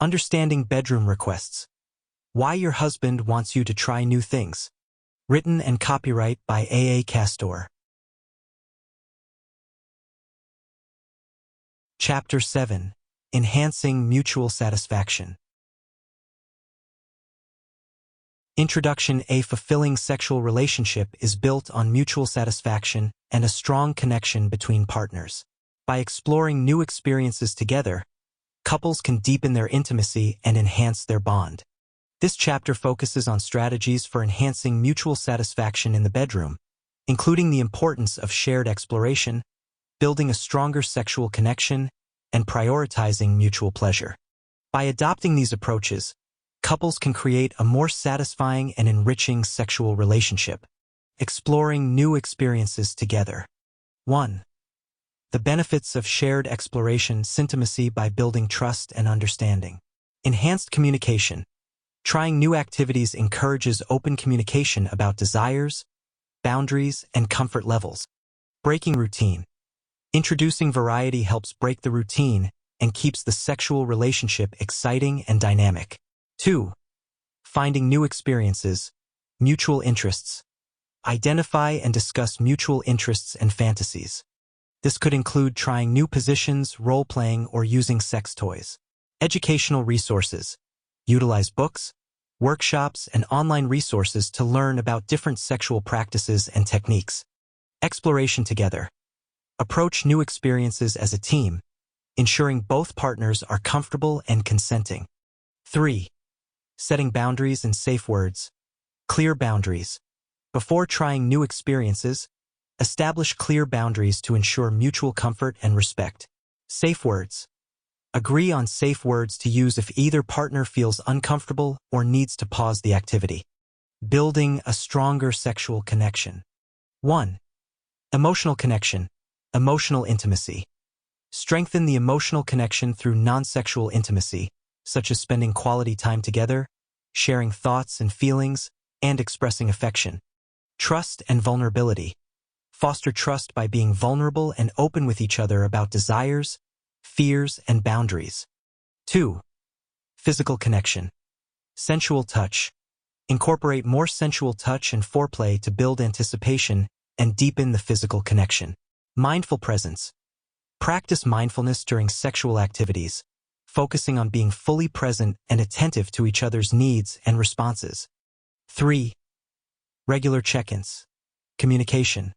Understanding bedroom requests. Why your husband wants you to try new things. Written and copyright by A. Castor. Chapter 7. Enhancing Mutual Satisfaction. Introduction. A fulfilling sexual relationship is built on mutual satisfaction and a strong connection between partners. By exploring new experiences together, couples can deepen their intimacy and enhance their bond. This chapter focuses on strategies for enhancing mutual satisfaction in the bedroom, including the importance of shared exploration, building a stronger sexual connection, and prioritizing mutual pleasure. By adopting these approaches, couples can create a more satisfying and enriching sexual relationship. Exploring new experiences together. 1. The benefits of shared exploration. Intimacy by building trust and understanding. Enhanced communication. Trying new activities encourages open communication about desires, boundaries, and comfort levels. Breaking routine. Introducing variety helps break the routine and keeps the sexual relationship exciting and dynamic. 2. Finding new experiences. Mutual interests. Identify and discuss mutual interests and fantasies. This could include trying new positions, role-playing, or using sex toys. Educational resources. Utilize books, workshops, and online resources to learn about different sexual practices and techniques. Exploration together. Approach new experiences as a team, ensuring both partners are comfortable and consenting. 3. Setting boundaries and safe words. Clear boundaries. Before trying new experiences, establish clear boundaries to ensure mutual comfort and respect. Safe words. Agree on safe words to use if either partner feels uncomfortable or needs to pause the activity. Building a stronger sexual connection. 1. Emotional connection. Emotional intimacy. Strengthen the emotional connection through non-sexual intimacy, such as spending quality time together, sharing thoughts and feelings, and expressing affection. Trust and vulnerability. Foster trust by being vulnerable and open with each other about desires, fears, and boundaries. 2. Physical connection. Sensual touch. Incorporate more sensual touch and foreplay to build anticipation and deepen the physical connection. Mindful presence. Practice mindfulness during sexual activities, focusing on being fully present and attentive to each other's needs and responses. 3. Regular check-ins. Communication.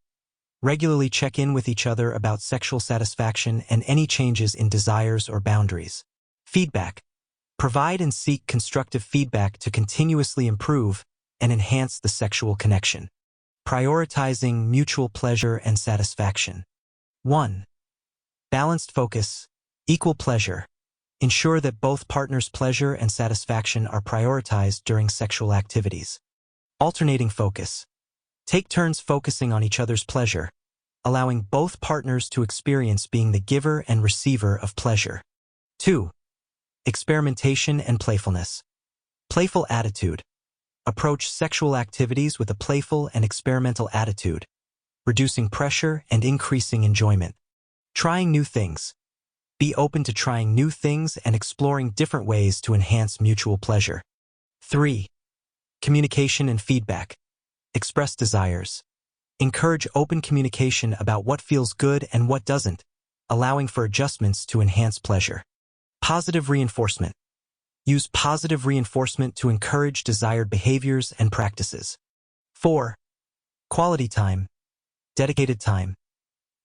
Regularly check in with each other about sexual satisfaction and any changes in desires or boundaries. Feedback. Provide and seek constructive feedback to continuously improve and enhance the sexual connection. Prioritizing mutual pleasure and satisfaction. 1. Balanced focus. Equal pleasure. Ensure that both partners' pleasure and satisfaction are prioritized during sexual activities. Alternating focus. Take turns focusing on each other's pleasure, allowing both partners to experience being the giver and receiver of pleasure. 2. Experimentation and playfulness. Playful attitude. Approach sexual activities with a playful and experimental attitude, reducing pressure and increasing enjoyment. Trying new things. Be open to trying new things and exploring different ways to enhance mutual pleasure. 3. Communication and feedback. Express desires. Encourage open communication about what feels good and what doesn't, allowing for adjustments to enhance pleasure. Positive reinforcement. Use positive reinforcement to encourage desired behaviors and practices. 4. Quality time. Dedicated time.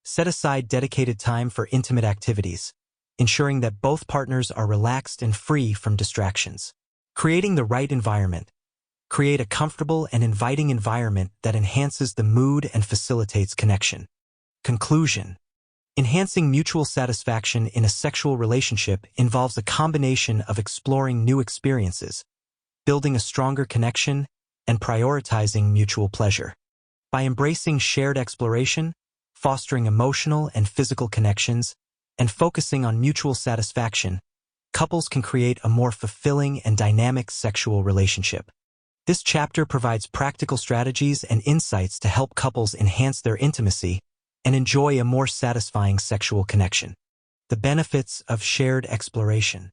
Set aside dedicated time for intimate activities, ensuring that both partners are relaxed and free from distractions. Creating the right environment. Create a comfortable and inviting environment that enhances the mood and facilitates connection. Conclusion. Enhancing mutual satisfaction in a sexual relationship involves a combination of exploring new experiences, building a stronger connection, and prioritizing mutual pleasure. By embracing shared exploration, fostering emotional and physical connections, and focusing on mutual satisfaction, couples can create a more fulfilling and dynamic sexual relationship. This chapter provides practical strategies and insights to help couples enhance their intimacy and enjoy a more satisfying sexual connection. The benefits of shared exploration.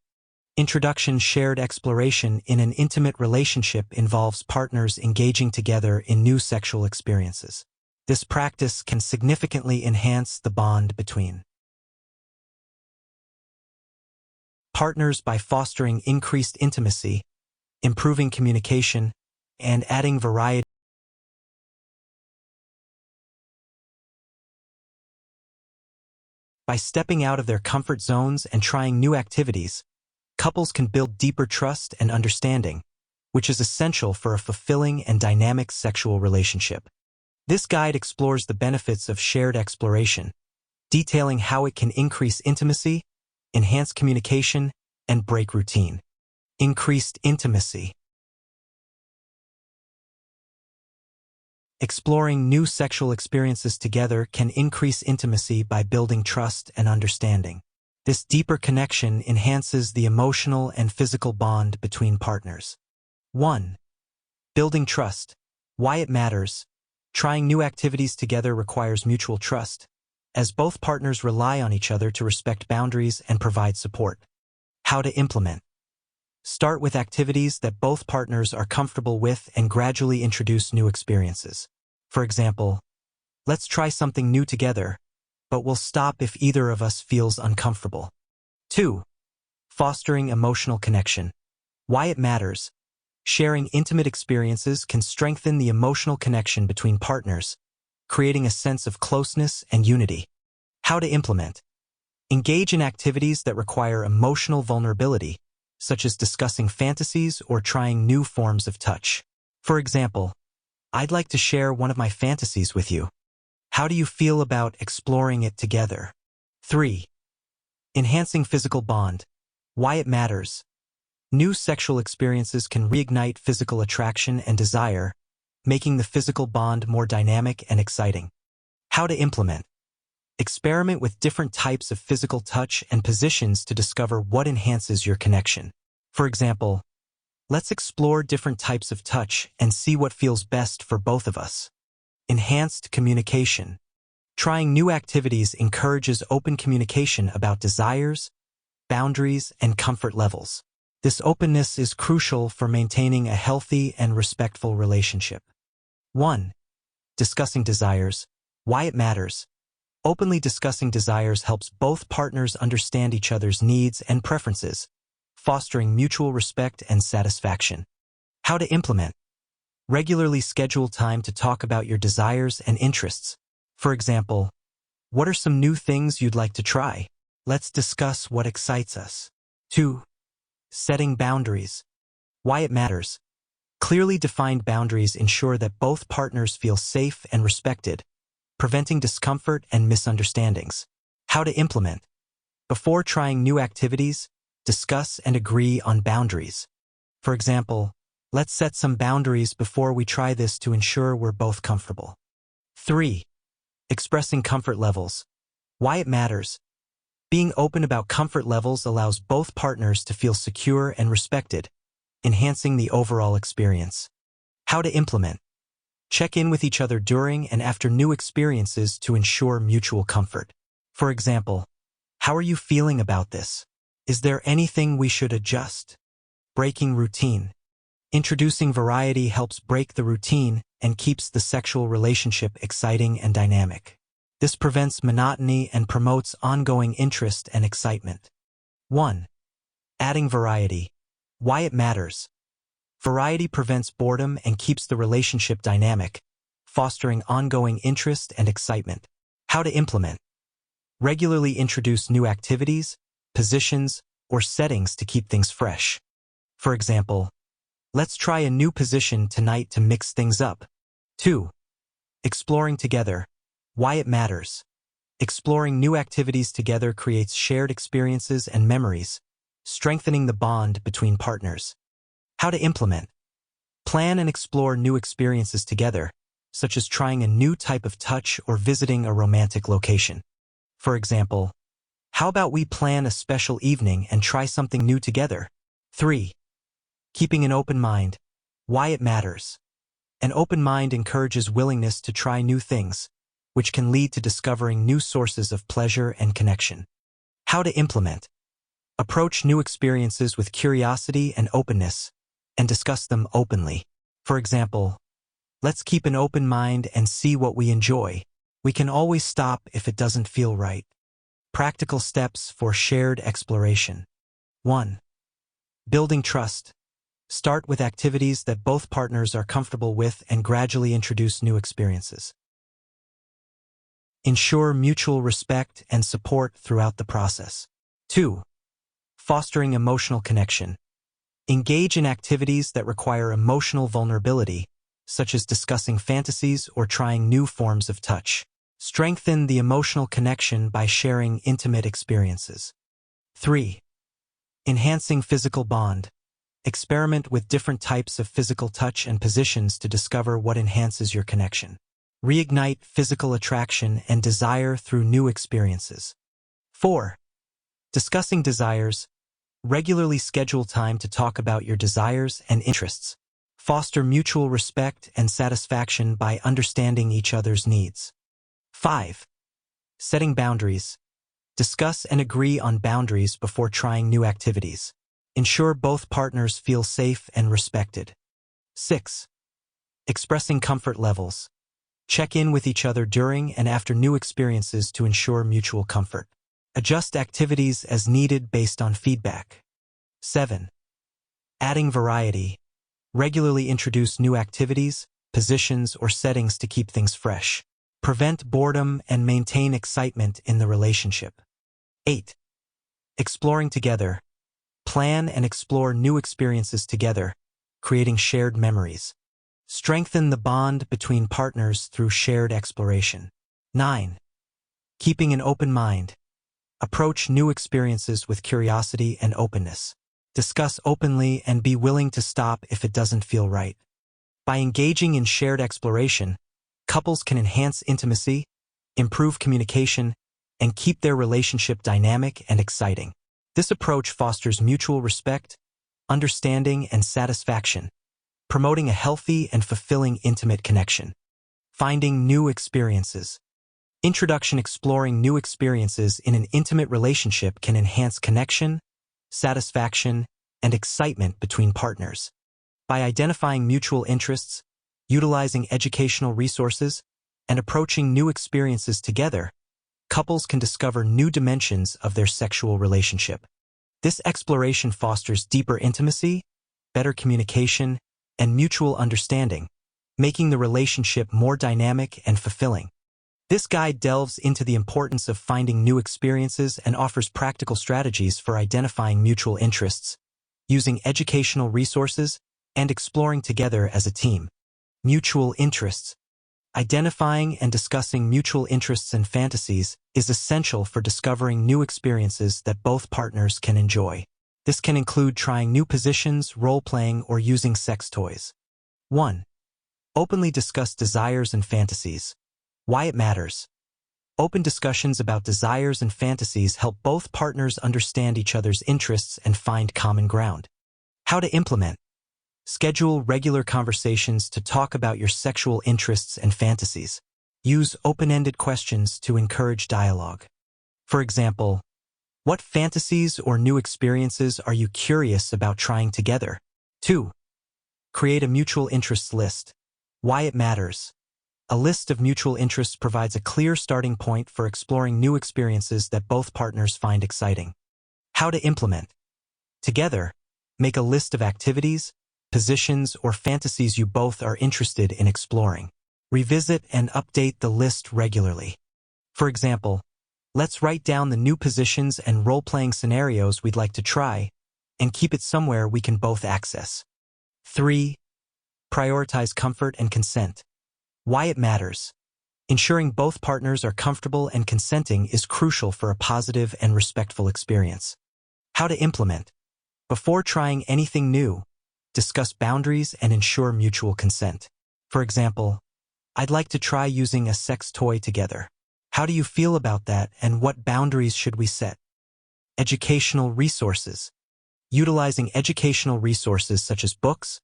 Introduction. Shared exploration in an intimate relationship involves partners engaging together in new sexual experiences. This practice can significantly enhance the bond between partners by fostering increased intimacy, improving communication, and adding variety. By stepping out of their comfort zones and trying new activities, couples can build deeper trust and understanding, which is essential for a fulfilling and dynamic sexual relationship. This guide explores the benefits of shared exploration, detailing how it can increase intimacy, enhance communication, and break routine. Increased intimacy. Exploring new sexual experiences together can increase intimacy by building trust and understanding. This deeper connection enhances the emotional and physical bond between partners. 1. Building trust. Why it matters. Trying new activities together requires mutual trust, as both partners rely on each other to respect boundaries and provide support. How to implement. Start with activities that both partners are comfortable with and gradually introduce new experiences. For example, let's try something new together, but we'll stop if either of us feels uncomfortable. 2. Fostering emotional connection. Why it matters. Sharing intimate experiences can strengthen the emotional connection between partners, creating a sense of closeness and unity. How to implement. Engage in activities that require emotional vulnerability, such as discussing fantasies or trying new forms of touch. For example, I'd like to share one of my fantasies with you. How do you feel about exploring it together? 3. Enhancing physical bond. Why it matters. New sexual experiences can reignite physical attraction and desire, making the physical bond more dynamic and exciting. How to implement. Experiment with different types of physical touch and positions to discover what enhances your connection. For example, let's explore different types of touch and see what feels best for both of us. Enhanced communication. Trying new activities encourages open communication about desires, boundaries, and comfort levels. This openness is crucial for maintaining a healthy and respectful relationship. 1. Discussing desires. Why it matters. Openly discussing desires helps both partners understand each other's needs and preferences, fostering mutual respect and satisfaction. How to implement. Regularly schedule time to talk about your desires and interests. For example, what are some new things you'd like to try? Let's discuss what excites us. 2. Setting boundaries. Why it matters. Clearly defined boundaries ensure that both partners feel safe and respected, preventing discomfort and misunderstandings. How to implement. Before trying new activities, discuss and agree on boundaries. For example, let's set some boundaries before we try this to ensure we're both comfortable. 3. Expressing comfort levels. Why it matters. Being open about comfort levels allows both partners to feel secure and respected, enhancing the overall experience. How to implement. Check in with each other during and after new experiences to ensure mutual comfort. For example, how are you feeling about this? Is there anything we should adjust? Breaking routine. Introducing variety helps break the routine and keeps the sexual relationship exciting and dynamic. This prevents monotony and promotes ongoing interest and excitement. 1. Adding variety. Why it matters. Variety prevents boredom and keeps the relationship dynamic, fostering ongoing interest and excitement. How to implement. Regularly introduce new activities, positions, or settings to keep things fresh. For example, let's try a new position tonight to mix things up. 2. Exploring together. Why it matters. Exploring new activities together creates shared experiences and memories, strengthening the bond between partners. How to implement. Plan and explore new experiences together, such as trying a new type of touch or visiting a romantic location. For example, how about we plan a special evening and try something new together? 3. Keeping an open mind. Why it matters. An open mind encourages willingness to try new things, which can lead to discovering new sources of pleasure and connection. How to implement. Approach new experiences with curiosity and openness, and discuss them openly. For example, let's keep an open mind and see what we enjoy. We can always stop if it doesn't feel right. Practical steps for shared exploration. 1. Building trust. Start with activities that both partners are comfortable with and gradually introduce new experiences. Ensure mutual respect and support throughout the process. 2. Fostering emotional connection. Engage in activities that require emotional vulnerability, such as discussing fantasies or trying new forms of touch. Strengthen the emotional connection by sharing intimate experiences. 3. Enhancing physical bond. Experiment with different types of physical touch and positions to discover what enhances your connection. Reignite physical attraction and desire through new experiences. 4. Discussing desires. Regularly schedule time to talk about your desires and interests. Foster mutual respect and satisfaction by understanding each other's needs. 5. Setting boundaries. Discuss and agree on boundaries before trying new activities. Ensure both partners feel safe and respected. 6. Expressing comfort levels. Check in with each other during and after new experiences to ensure mutual comfort. Adjust activities as needed based on feedback. 7. Adding variety. Regularly introduce new activities, positions, or settings to keep things fresh. Prevent boredom and maintain excitement in the relationship. 8. Exploring together. Plan and explore new experiences together, creating shared memories. Strengthen the bond between partners through shared exploration. 9. Keeping an open mind. Approach new experiences with curiosity and openness. Discuss openly and be willing to stop if it doesn't feel right. By engaging in shared exploration, couples can enhance intimacy, improve communication, and keep their relationship dynamic and exciting. This approach fosters mutual respect, understanding, and satisfaction, promoting a healthy and fulfilling intimate connection. Finding new experiences. Introduction. Exploring new experiences in an intimate relationship can enhance connection, satisfaction, and excitement between partners. By identifying mutual interests, utilizing educational resources, and approaching new experiences together, couples can discover new dimensions of their sexual relationship. This exploration fosters deeper intimacy, better communication, and mutual understanding, making the relationship more dynamic and fulfilling. This guide delves into the importance of finding new experiences and offers practical strategies for identifying mutual interests, using educational resources, and exploring together as a team. Mutual interests. Identifying and discussing mutual interests and fantasies is essential for discovering new experiences that both partners can enjoy. This can include trying new positions, role-playing, or using sex toys. 1. Openly discuss desires and fantasies. Why it matters. Open discussions about desires and fantasies help both partners understand each other's interests and find common ground. How to implement. Schedule regular conversations to talk about your sexual interests and fantasies. Use open-ended questions to encourage dialogue. For example, what fantasies or new experiences are you curious about trying together? 2. Create a mutual interests list. Why it matters. A list of mutual interests provides a clear starting point for exploring new experiences that both partners find exciting. How to implement. Together, make a list of activities, positions, or fantasies you both are interested in exploring. Revisit and update the list regularly. For example, let's write down the new positions and role-playing scenarios we'd like to try, and keep it somewhere we can both access. 3. Prioritize comfort and consent. Why it matters. Ensuring both partners are comfortable and consenting is crucial for a positive and respectful experience. How to implement. Before trying anything new, discuss boundaries and ensure mutual consent. For example, I'd like to try using a sex toy together. How do you feel about that, and what boundaries should we set? Educational resources. Utilizing educational resources such as books,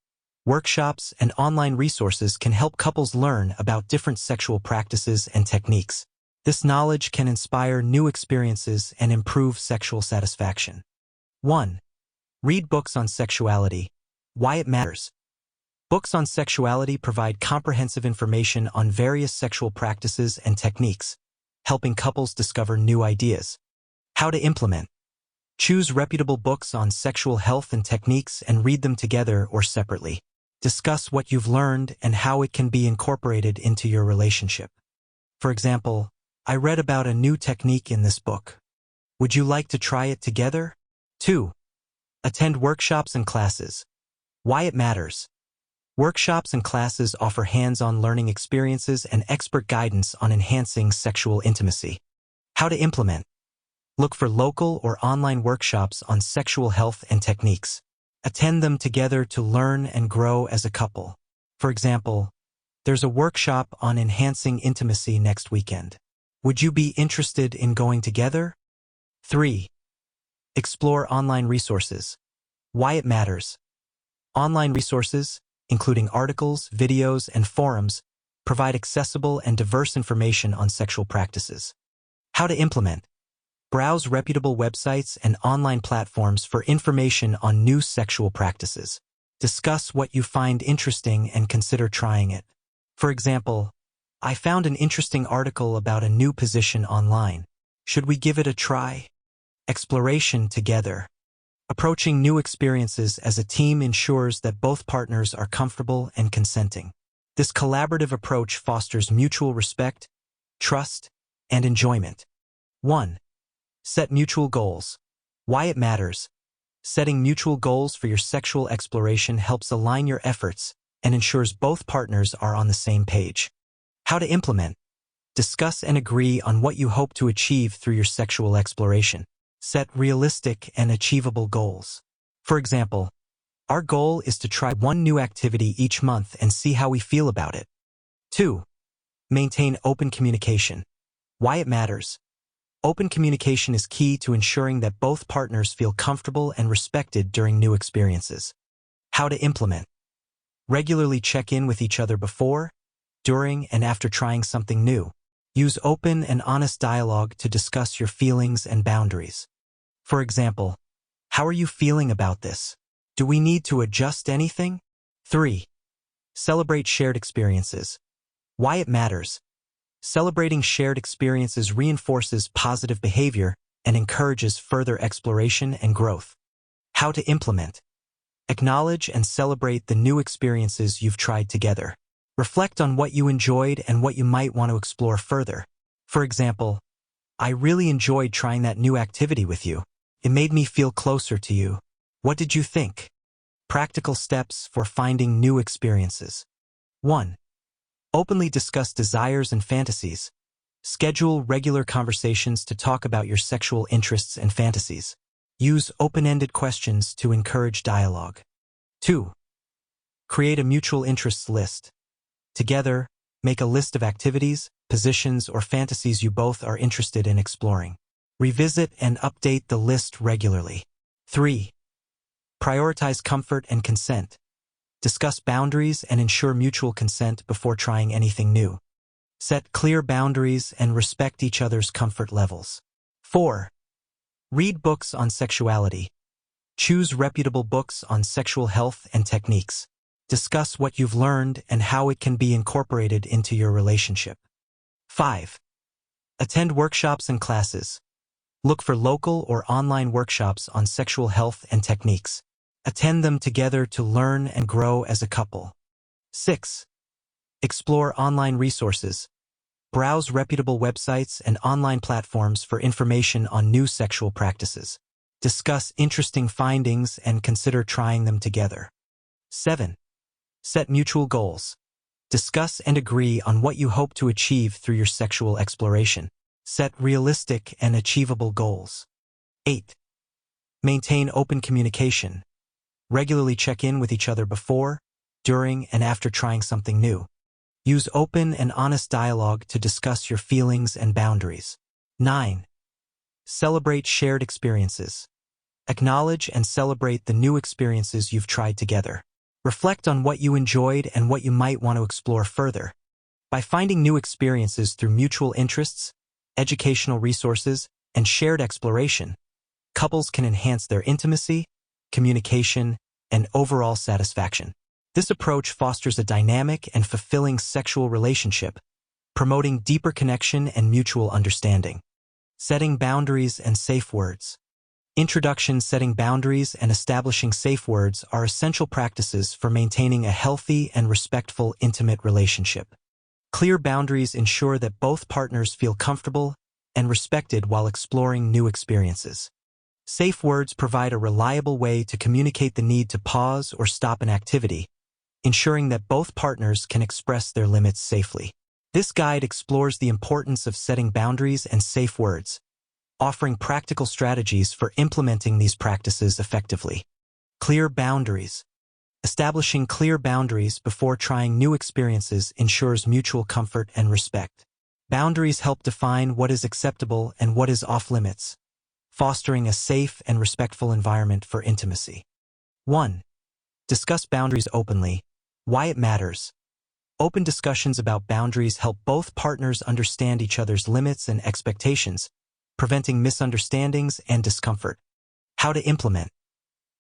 workshops, and online resources can help couples learn about different sexual practices and techniques. This knowledge can inspire new experiences and improve sexual satisfaction. 1. Read books on sexuality. Why it matters. Books on sexuality provide comprehensive information on various sexual practices and techniques, helping couples discover new ideas. How to implement. Choose reputable books on sexual health and techniques and read them together or separately. Discuss what you've learned and how it can be incorporated into your relationship. For example, I read about a new technique in this book. Would you like to try it together? 2. Attend workshops and classes. Why it matters. Workshops and classes offer hands-on learning experiences and expert guidance on enhancing sexual intimacy. How to implement. Look for local or online workshops on sexual health and techniques. Attend them together to learn and grow as a couple. For example, there's a workshop on enhancing intimacy next weekend. Would you be interested in going together? 3. Explore online resources. Why it matters. Online resources, including articles, videos, and forums, provide accessible and diverse information on sexual practices. How to implement. Browse reputable websites and online platforms for information on new sexual practices. Discuss what you find interesting and consider trying it. For example, I found an interesting article about a new position online. Should we give it a try? Exploration together. Approaching new experiences as a team ensures that both partners are comfortable and consenting. This collaborative approach fosters mutual respect, trust, and enjoyment. 1. Set mutual goals. Why it matters. Setting mutual goals for your sexual exploration helps align your efforts and ensures both partners are on the same page. How to implement. Discuss and agree on what you hope to achieve through your sexual exploration. Set realistic and achievable goals. For example, our goal is to try one new activity each month and see how we feel about it. 2. Maintain open communication. Why it matters. Open communication is key to ensuring that both partners feel comfortable and respected during new experiences. How to implement. Regularly check in with each other before, during, and after trying something new. Use open and honest dialogue to discuss your feelings and boundaries. For example, how are you feeling about this? Do we need to adjust anything? 3. Celebrate shared experiences. Why it matters. Celebrating shared experiences reinforces positive behavior and encourages further exploration and growth. How to implement. Acknowledge and celebrate the new experiences you've tried together. Reflect on what you enjoyed and what you might want to explore further. For example, I really enjoyed trying that new activity with you. It made me feel closer to you. What did you think? Practical steps for finding new experiences. 1. Openly discuss desires and fantasies. Schedule regular conversations to talk about your sexual interests and fantasies. Use open-ended questions to encourage dialogue. 2. Create a mutual interests list. Together, make a list of activities, positions, or fantasies you both are interested in exploring. Revisit and update the list regularly. 3. Prioritize comfort and consent. Discuss boundaries and ensure mutual consent before trying anything new. Set clear boundaries and respect each other's comfort levels. 4. Read books on sexuality. Choose reputable books on sexual health and techniques. Discuss what you've learned and how it can be incorporated into your relationship. 5. Attend workshops and classes. Look for local or online workshops on sexual health and techniques. Attend them together to learn and grow as a couple. 6. Explore online resources. Browse reputable websites and online platforms for information on new sexual practices. Discuss interesting findings and consider trying them together. 7. Set mutual goals. Discuss and agree on what you hope to achieve through your sexual exploration. Set realistic and achievable goals. 8. Maintain open communication. Regularly check in with each other before, during, and after trying something new. Use open and honest dialogue to discuss your feelings and boundaries. 9. Celebrate shared experiences. Acknowledge and celebrate the new experiences you've tried together. Reflect on what you enjoyed and what you might want to explore further. By finding new experiences through mutual interests, educational resources, and shared exploration, couples can enhance their intimacy, communication, and overall satisfaction. This approach fosters a dynamic and fulfilling sexual relationship, promoting deeper connection and mutual understanding. Setting boundaries and safe words. Introduction. Setting boundaries and establishing safe words are essential practices for maintaining a healthy and respectful intimate relationship. Clear boundaries ensure that both partners feel comfortable and respected while exploring new experiences. Safe words provide a reliable way to communicate the need to pause or stop an activity, ensuring that both partners can express their limits safely. This guide explores the importance of setting boundaries and safe words, offering practical strategies for implementing these practices effectively. Clear boundaries. Establishing clear boundaries before trying new experiences ensures mutual comfort and respect. Boundaries help define what is acceptable and what is off-limits, fostering a safe and respectful environment for intimacy. 1. Discuss boundaries openly. Why it matters. Open discussions about boundaries help both partners understand each other's limits and expectations, preventing misunderstandings and discomfort. How to implement.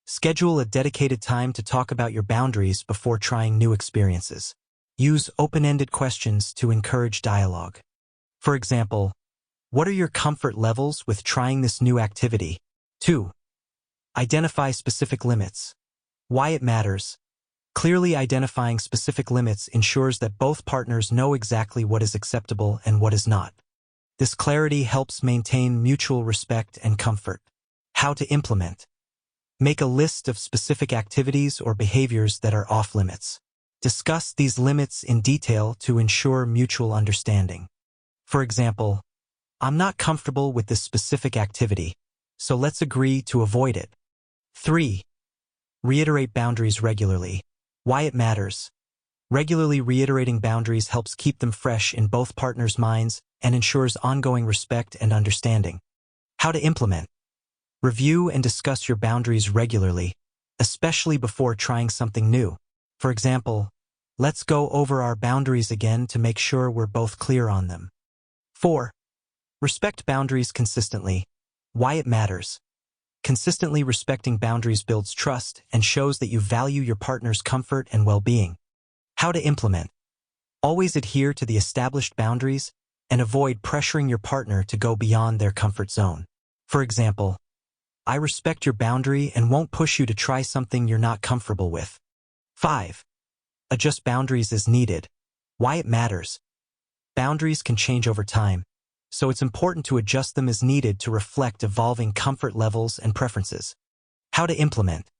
Schedule a dedicated time to talk about your boundaries before trying new experiences. Use open-ended questions to encourage dialogue. For example, what are your comfort levels with trying this new activity? 2. Identify specific limits. Why it matters. Clearly identifying specific limits ensures that both partners know exactly what is acceptable and what is not. This clarity helps maintain mutual respect and comfort. How to implement. Make a list of specific activities or behaviors that are off-limits. Discuss these limits in detail to ensure mutual understanding. For example, I'm not comfortable with this specific activity, so let's agree to avoid it. 3. Reiterate boundaries regularly. Why it matters. Regularly reiterating boundaries helps keep them fresh in both partners' minds and ensures ongoing respect and understanding. How to implement. Review and discuss your boundaries regularly, especially before trying something new. For example, let's go over our boundaries again to make sure we're both clear on them. 4. Respect boundaries consistently. Why it matters. Consistently respecting boundaries builds trust and shows that you value your partner's comfort and well-being. How to implement. Always adhere to the established boundaries and avoid pressuring your partner to go beyond their comfort zone. For example, I respect your boundary and won't push you to try something you're not comfortable with. 5. Adjust boundaries as needed. Why it matters. Boundaries can change over time, so it's important to adjust them as needed to reflect evolving comfort levels and preferences. How to implement.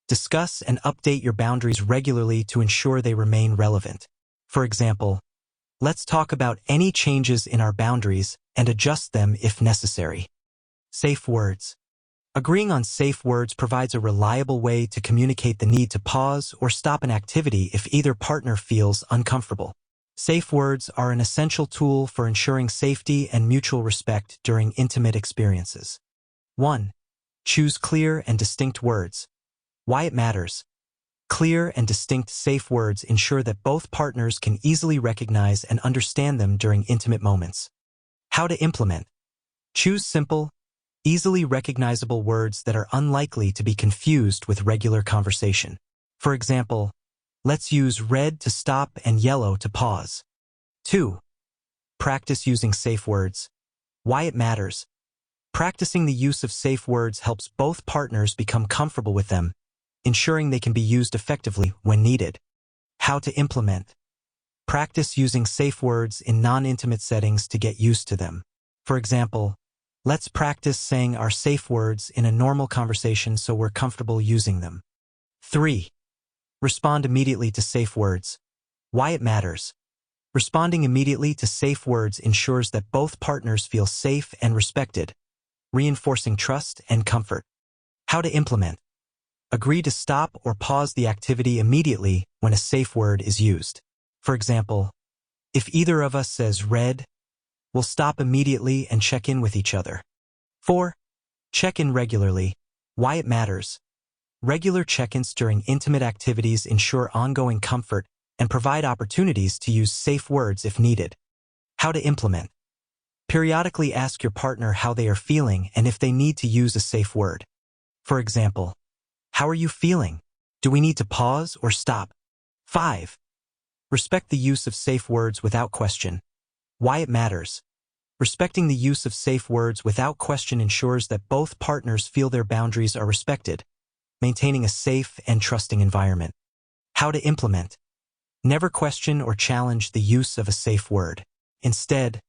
Discuss and update your boundaries regularly to ensure they remain relevant. For example, let's talk about any changes in our boundaries and adjust them if necessary. Safe words. Agreeing on safe words provides a reliable way to communicate the need to pause or stop an activity if either partner feels uncomfortable. Safe words are an essential tool for ensuring safety and mutual respect during intimate experiences. 1. Choose clear and distinct words. Why it matters. Clear and distinct safe words ensure that both partners can easily recognize and understand them during intimate moments. How to implement. Choose simple, easily recognizable words that are unlikely to be confused with regular conversation. For example, let's use red to stop and yellow to pause. 2. Practice using safe words. Why it matters. Practicing the use of safe words helps both partners become comfortable with them, ensuring they can be used effectively when needed. How to implement. Practice using safe words in non-intimate settings to get used to them. For example, let's practice saying our safe words in a normal conversation so we're comfortable using them. 3. Respond immediately to safe words. Why it matters. Responding immediately to safe words ensures that both partners feel safe and respected, reinforcing trust and comfort. How to implement. Agree to stop or pause the activity immediately when a safe word is used. For example, if either of us says red, we'll stop immediately and check in with each other. 4. Check in regularly. Why it matters. Regular check-ins during intimate activities ensure ongoing comfort and provide opportunities to use safe words if needed. How to implement. Periodically ask your partner how they are feeling and if they need to use a safe word. For example, how are you feeling? Do we need to pause or stop? 5. Respect the use of safe words without question. Why it matters. Respecting the use of safe words without question ensures that both partners feel their boundaries are respected, maintaining a safe and trusting environment. How to implement. Never question or challenge the use of a safe word. Instead,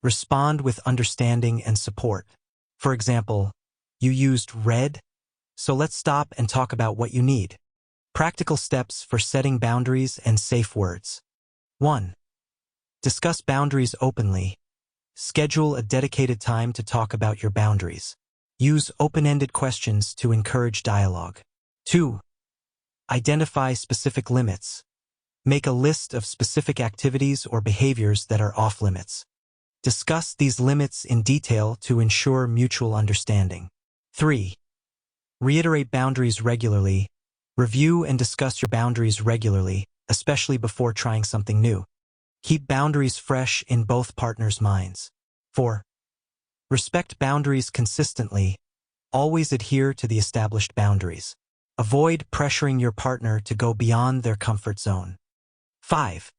respond with understanding and support. For example, you used red, so let's stop and talk about what you need. Practical steps for setting boundaries and safe words. 1. Discuss boundaries openly. Schedule a dedicated time to talk about your boundaries. Use open-ended questions to encourage dialogue. 2. Identify specific limits. Make a list of specific activities or behaviors that are off-limits. Discuss these limits in detail to ensure mutual understanding. 3. Reiterate boundaries regularly. Review and discuss your boundaries regularly, especially before trying something new. Keep boundaries fresh in both partners' minds. 4. Respect boundaries consistently. Always adhere to the established boundaries. Avoid pressuring your partner to go beyond their comfort zone. 5.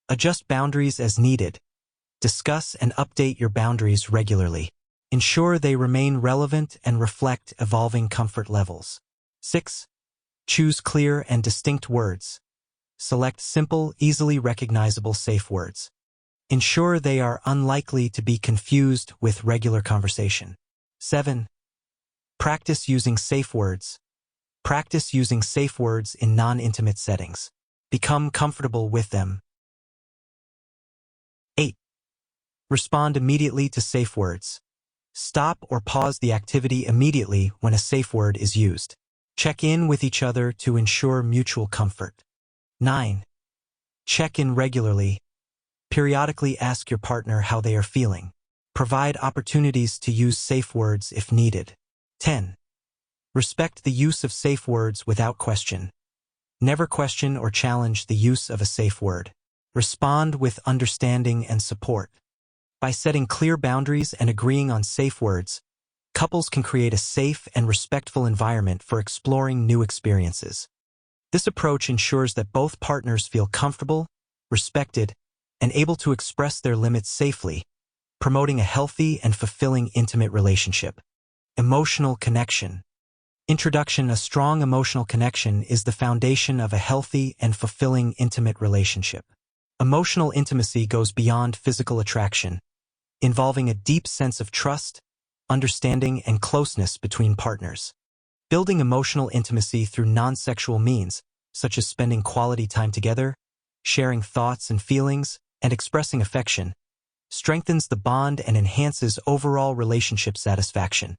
Adjust boundaries as needed. Discuss and update your boundaries regularly. Ensure they remain relevant and reflect evolving comfort levels. 6. Choose clear and distinct words. Select simple, easily recognizable safe words. Ensure they are unlikely to be confused with regular conversation. 7. Practice using safe words. Practice using safe words in non-intimate settings. Become comfortable with them. 8. Respond immediately to safe words. Stop or pause the activity immediately when a safe word is used. Check in with each other to ensure mutual comfort. 9. Check in regularly. Periodically ask your partner how they are feeling. Provide opportunities to use safe words if needed. 10. Respect the use of safe words without question. Never question or challenge the use of a safe word. Respond with understanding and support. By setting clear boundaries and agreeing on safe words, couples can create a safe and respectful environment for exploring new experiences. This approach ensures that both partners feel comfortable, respected, and able to express their limits safely, promoting a healthy and fulfilling intimate relationship. Emotional connection. Introduction. A strong emotional connection is the foundation of a healthy and fulfilling intimate relationship. Emotional intimacy goes beyond physical attraction, involving a deep sense of trust, understanding, and closeness between partners. Building emotional intimacy through non-sexual means, such as spending quality time together, sharing thoughts and feelings, and expressing affection, strengthens the bond and enhances overall relationship satisfaction.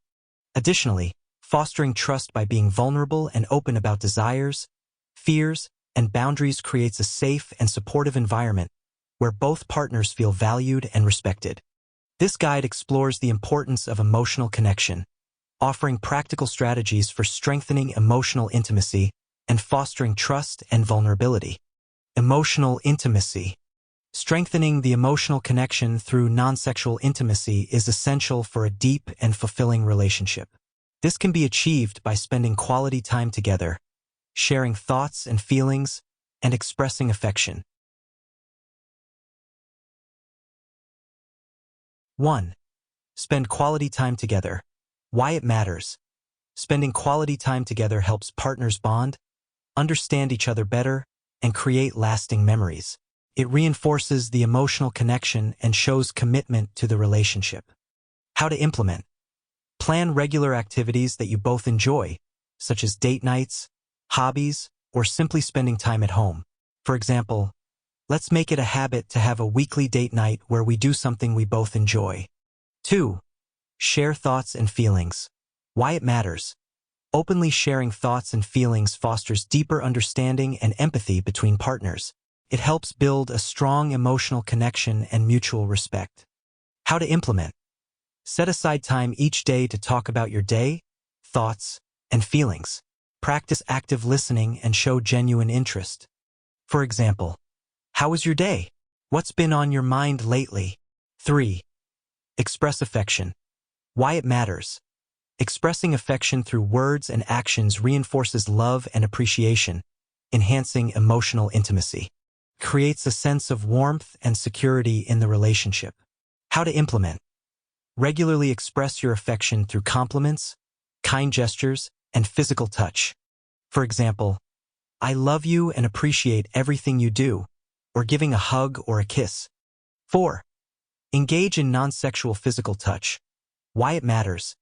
Additionally, fostering trust by being vulnerable and open about desires, fears, and boundaries creates a safe and supportive environment where both partners feel valued and respected. This guide explores the importance of emotional connection, offering practical strategies for strengthening emotional intimacy and fostering trust and vulnerability. Emotional intimacy. Strengthening the emotional connection through non-sexual intimacy is essential for a deep and fulfilling relationship. This can be achieved by spending quality time together, sharing thoughts and feelings, and expressing affection. 1. Spend quality time together. Why it matters. Spending quality time together helps partners bond, understand each other better, and create lasting memories. It reinforces the emotional connection and shows commitment to the relationship. How to implement. Plan regular activities that you both enjoy, such as date nights, hobbies, or simply spending time at home. For example, let's make it a habit to have a weekly date night where we do something we both enjoy. 2. Share thoughts and feelings. Why it matters. Openly sharing thoughts and feelings fosters deeper understanding and empathy between partners. It helps build a strong emotional connection and mutual respect. How to implement. Set aside time each day to talk about your day, thoughts, and feelings. Practice active listening and show genuine interest. For example, how was your day? What's been on your mind lately? 3. Express affection. Why it matters. Expressing affection through words and actions reinforces love and appreciation, enhancing emotional intimacy. Creates a sense of warmth and security in the relationship. How to implement. Regularly express your affection through compliments, kind gestures, and physical touch. For example, I love you and appreciate everything you do, or giving a hug or a kiss. 4. Engage in non-sexual physical touch. Why it matters.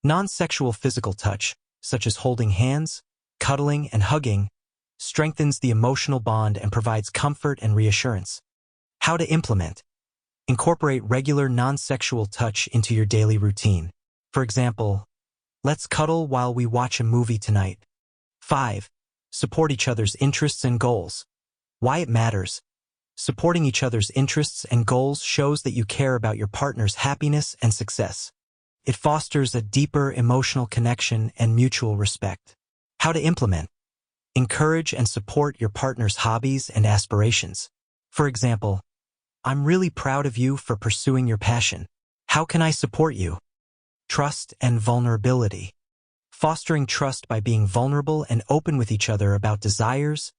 Non-sexual physical touch, such as holding hands, cuddling, and hugging, strengthens the emotional bond and provides comfort and reassurance. How to implement. Incorporate regular non-sexual touch into your daily routine. For example, let's cuddle while we watch a movie tonight. 5. Support each other's interests and goals. Why it matters. Supporting each other's interests and goals shows that you care about your partner's happiness and success. It fosters a deeper emotional connection and mutual respect. How to implement. Encourage and support your partner's hobbies and aspirations. For example, I'm really proud of you for pursuing your passion. How can I support you? Trust and vulnerability. Fostering trust by being vulnerable and open with each other about desires,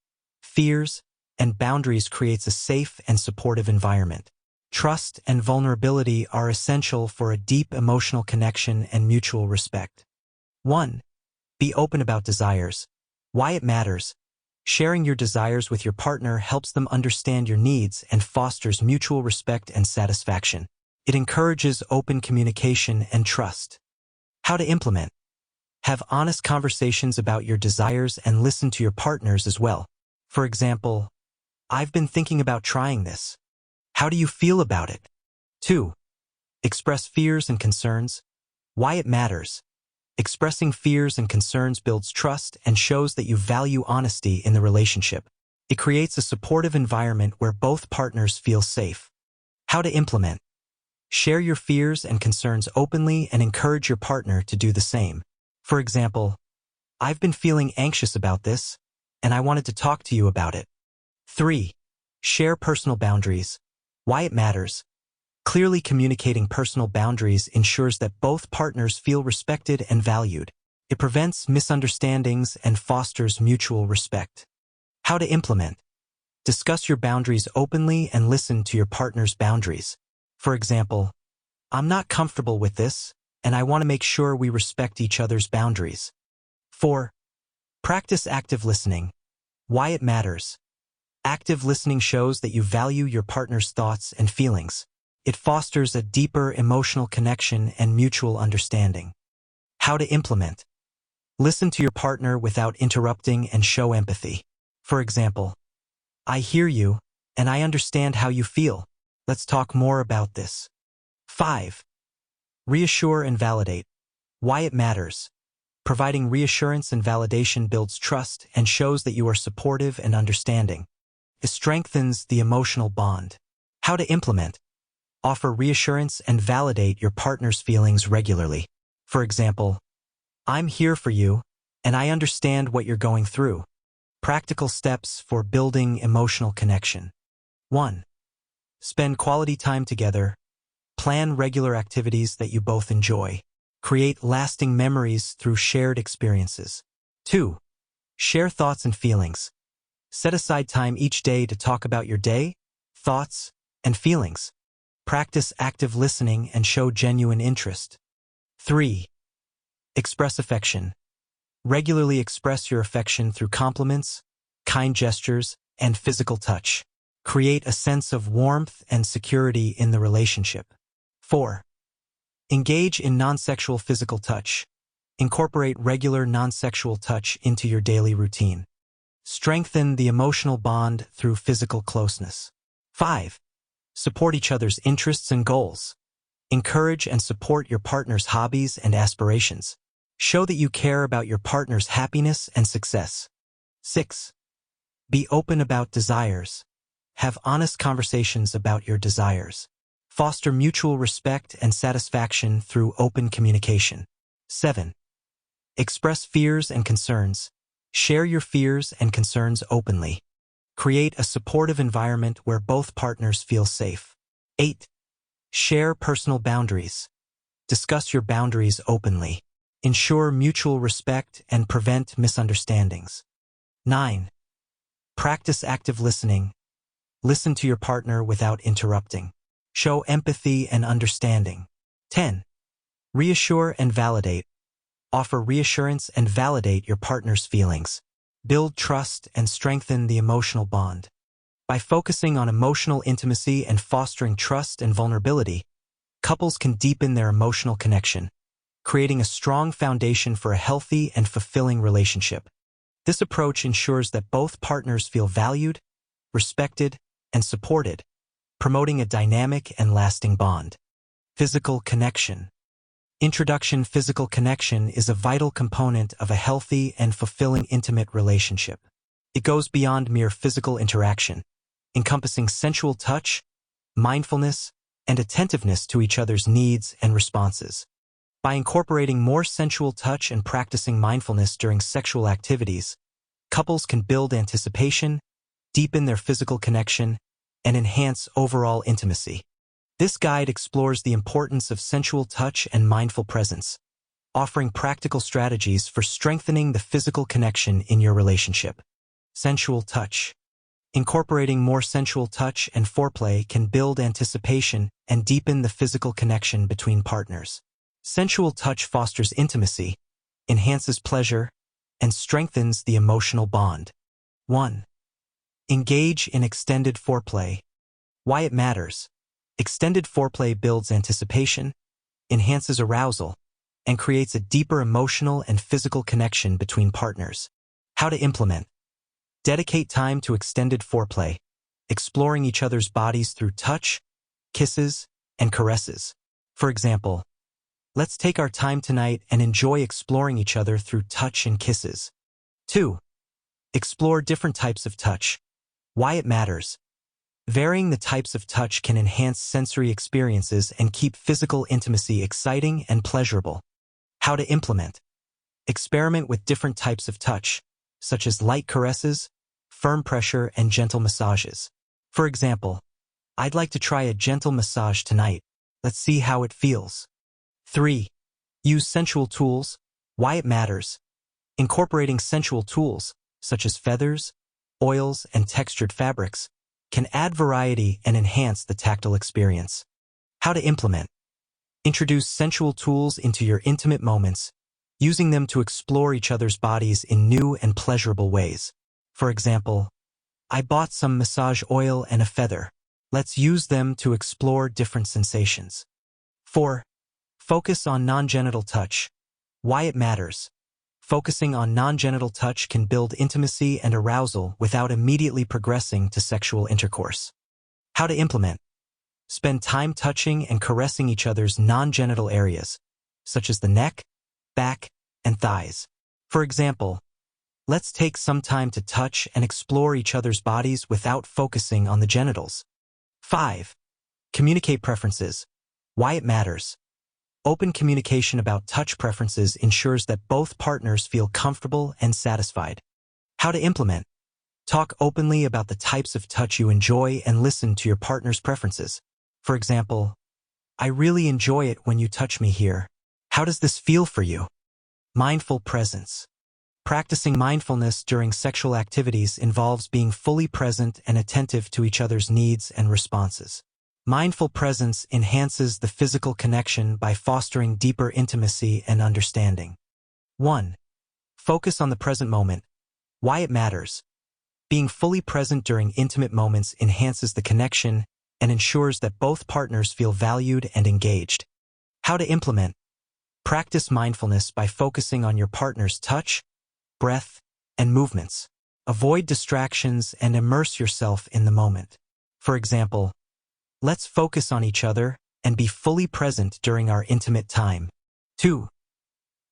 fears, and boundaries creates a safe and supportive environment. Trust and vulnerability are essential for a deep emotional connection and mutual respect. 1. Be open about desires. Why it matters. Sharing your desires with your partner helps them understand your needs and fosters mutual respect and satisfaction. It encourages open communication and trust. How to implement. Have honest conversations about your desires and listen to your partners as well. For example, I've been thinking about trying this. How do you feel about it? 2. Express fears and concerns. Why it matters. Expressing fears and concerns builds trust and shows that you value honesty in the relationship. It creates a supportive environment where both partners feel safe. How to implement. Share your fears and concerns openly and encourage your partner to do the same. For example, I've been feeling anxious about this, and I wanted to talk to you about it. 3. Share personal boundaries. Why it matters. Clearly communicating personal boundaries ensures that both partners feel respected and valued. It prevents misunderstandings and fosters mutual respect. How to implement. Discuss your boundaries openly and listen to your partner's boundaries. For example, I'm not comfortable with this, and I want to make sure we respect each other's boundaries. 4. Practice active listening. Why it matters. Active listening shows that you value your partner's thoughts and feelings. It fosters a deeper emotional connection and mutual understanding. How to implement. Listen to your partner without interrupting and show empathy. For example, I hear you, and I understand how you feel. Let's talk more about this. 5. Reassure and validate. Why it matters. Providing reassurance and validation builds trust and shows that you are supportive and understanding. It strengthens the emotional bond. How to implement. Offer reassurance and validate your partner's feelings regularly. For example, I'm here for you, and I understand what you're going through. Practical steps for building emotional connection. 1. Spend quality time together. Plan regular activities that you both enjoy. Create lasting memories through shared experiences. 2. Share thoughts and feelings. Set aside time each day to talk about your day, thoughts, and feelings. Practice active listening and show genuine interest. 3. Express affection. Regularly express your affection through compliments, kind gestures, and physical touch. Create a sense of warmth and security in the relationship. 4. Engage in non-sexual physical touch. Incorporate regular non-sexual touch into your daily routine. Strengthen the emotional bond through physical closeness. 5. Support each other's interests and goals. Encourage and support your partner's hobbies and aspirations. Show that you care about your partner's happiness and success. 6. Be open about desires. Have honest conversations about your desires. Foster mutual respect and satisfaction through open communication. 7. Express fears and concerns. Share your fears and concerns openly. Create a supportive environment where both partners feel safe. 8. Share personal boundaries. Discuss your boundaries openly. Ensure mutual respect and prevent misunderstandings. 9. Practice active listening. Listen to your partner without interrupting. Show empathy and understanding. 10. Reassure and validate. Offer reassurance and validate your partner's feelings. Build trust and strengthen the emotional bond. By focusing on emotional intimacy and fostering trust and vulnerability, couples can deepen their emotional connection, creating a strong foundation for a healthy and fulfilling relationship. This approach ensures that both partners feel valued, respected, and supported, promoting a dynamic and lasting bond. Physical connection. Introduction. Physical connection is a vital component of a healthy and fulfilling intimate relationship. It goes beyond mere physical interaction, encompassing sensual touch, mindfulness, and attentiveness to each other's needs and responses. By incorporating more sensual touch and practicing mindfulness during sexual activities, couples can build anticipation, deepen their physical connection, and enhance overall intimacy. This guide explores the importance of sensual touch and mindful presence, offering practical strategies for strengthening the physical connection in your relationship. Sensual touch. Incorporating more sensual touch and foreplay can build anticipation and deepen the physical connection between partners. Sensual touch fosters intimacy, enhances pleasure, and strengthens the emotional bond. 1. Engage in extended foreplay. Why it matters. Extended foreplay builds anticipation, enhances arousal, and creates a deeper emotional and physical connection between partners. How to implement. Dedicate time to extended foreplay, exploring each other's bodies through touch, kisses, and caresses. For example, let's take our time tonight and enjoy exploring each other through touch and kisses. 2. Explore different types of touch. Why it matters. Varying the types of touch can enhance sensory experiences and keep physical intimacy exciting and pleasurable. How to implement. Experiment with different types of touch, such as light caresses, firm pressure, and gentle massages. For example, I'd like to try a gentle massage tonight. Let's see how it feels. 3. Use sensual tools. Why it matters. Incorporating sensual tools, such as feathers, oils, and textured fabrics, can add variety and enhance the tactile experience. How to implement. Introduce sensual tools into your intimate moments, using them to explore each other's bodies in new and pleasurable ways. For example, I bought some massage oil and a feather. Let's use them to explore different sensations. 4. Focus on non-genital touch. Why it matters. Focusing on non-genital touch can build intimacy and arousal without immediately progressing to sexual intercourse. How to implement. Spend time touching and caressing each other's non-genital areas, such as the neck, back, and thighs. For example, let's take some time to touch and explore each other's bodies without focusing on the genitals. 5. Communicate preferences. Why it matters. Open communication about touch preferences ensures that both partners feel comfortable and satisfied. How to implement. Talk openly about the types of touch you enjoy and listen to your partner's preferences. For example, I really enjoy it when you touch me here. How does this feel for you? Mindful presence. Practicing mindfulness during sexual activities involves being fully present and attentive to each other's needs and responses. Mindful presence enhances the physical connection by fostering deeper intimacy and understanding. 1. Focus on the present moment. Why it matters. Being fully present during intimate moments enhances the connection and ensures that both partners feel valued and engaged. How to implement. Practice mindfulness by focusing on your partner's touch, breath, and movements. Avoid distractions and immerse yourself in the moment. For example, let's focus on each other and be fully present during our intimate time. 2.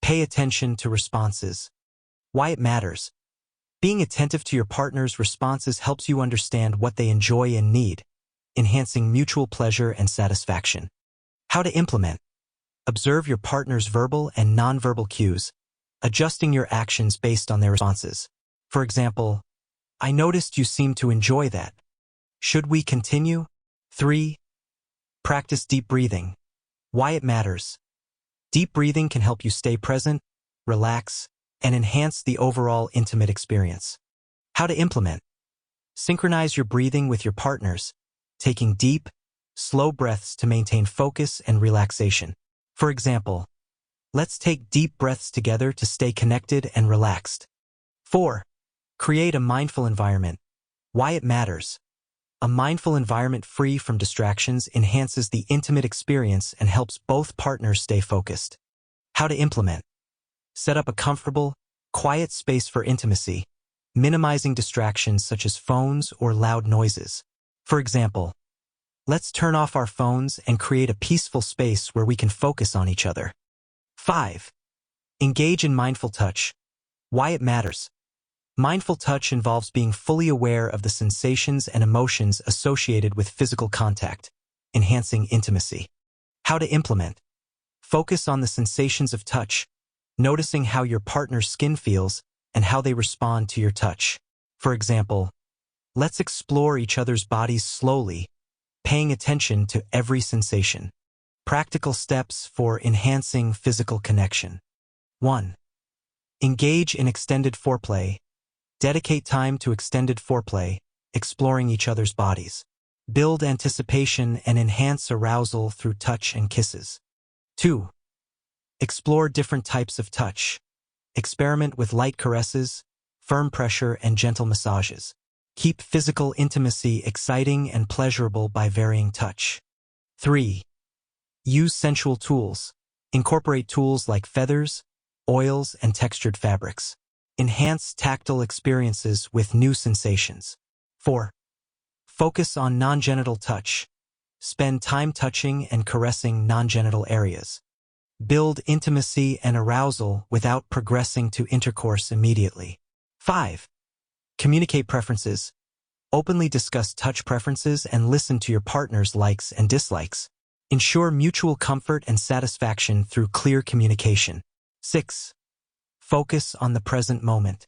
Pay attention to responses. Why it matters. Being attentive to your partner's responses helps you understand what they enjoy and need, enhancing mutual pleasure and satisfaction. How to implement. Observe your partner's verbal and nonverbal cues, adjusting your actions based on their responses. For example, I noticed you seem to enjoy that. Should we continue? 3. Practice deep breathing. Why it matters. Deep breathing can help you stay present, relax, and enhance the overall intimate experience. How to implement. Synchronize your breathing with your partner's, taking deep, slow breaths to maintain focus and relaxation. For example, let's take deep breaths together to stay connected and relaxed. 4. Create a mindful environment. Why it matters. A mindful environment free from distractions enhances the intimate experience and helps both partners stay focused. How to implement. Set up a comfortable, quiet space for intimacy, minimizing distractions such as phones or loud noises. For example, let's turn off our phones and create a peaceful space where we can focus on each other. 5. Engage in mindful touch. Why it matters. Mindful touch involves being fully aware of the sensations and emotions associated with physical contact, enhancing intimacy. How to implement. Focus on the sensations of touch, noticing how your partner's skin feels and how they respond to your touch. For example, let's explore each other's bodies slowly, paying attention to every sensation. Practical steps for enhancing physical connection. 1. Engage in extended foreplay. Dedicate time to extended foreplay, exploring each other's bodies. Build anticipation and enhance arousal through touch and kisses. 2. Explore different types of touch. Experiment with light caresses, firm pressure, and gentle massages. Keep physical intimacy exciting and pleasurable by varying touch. 3. Use sensual tools. Incorporate tools like feathers, oils, and textured fabrics. Enhance tactile experiences with new sensations. 4. Focus on non-genital touch. Spend time touching and caressing non-genital areas. Build intimacy and arousal without progressing to intercourse immediately. 5. Communicate preferences. Openly discuss touch preferences and listen to your partner's likes and dislikes. Ensure mutual comfort and satisfaction through clear communication. 6. Focus on the present moment.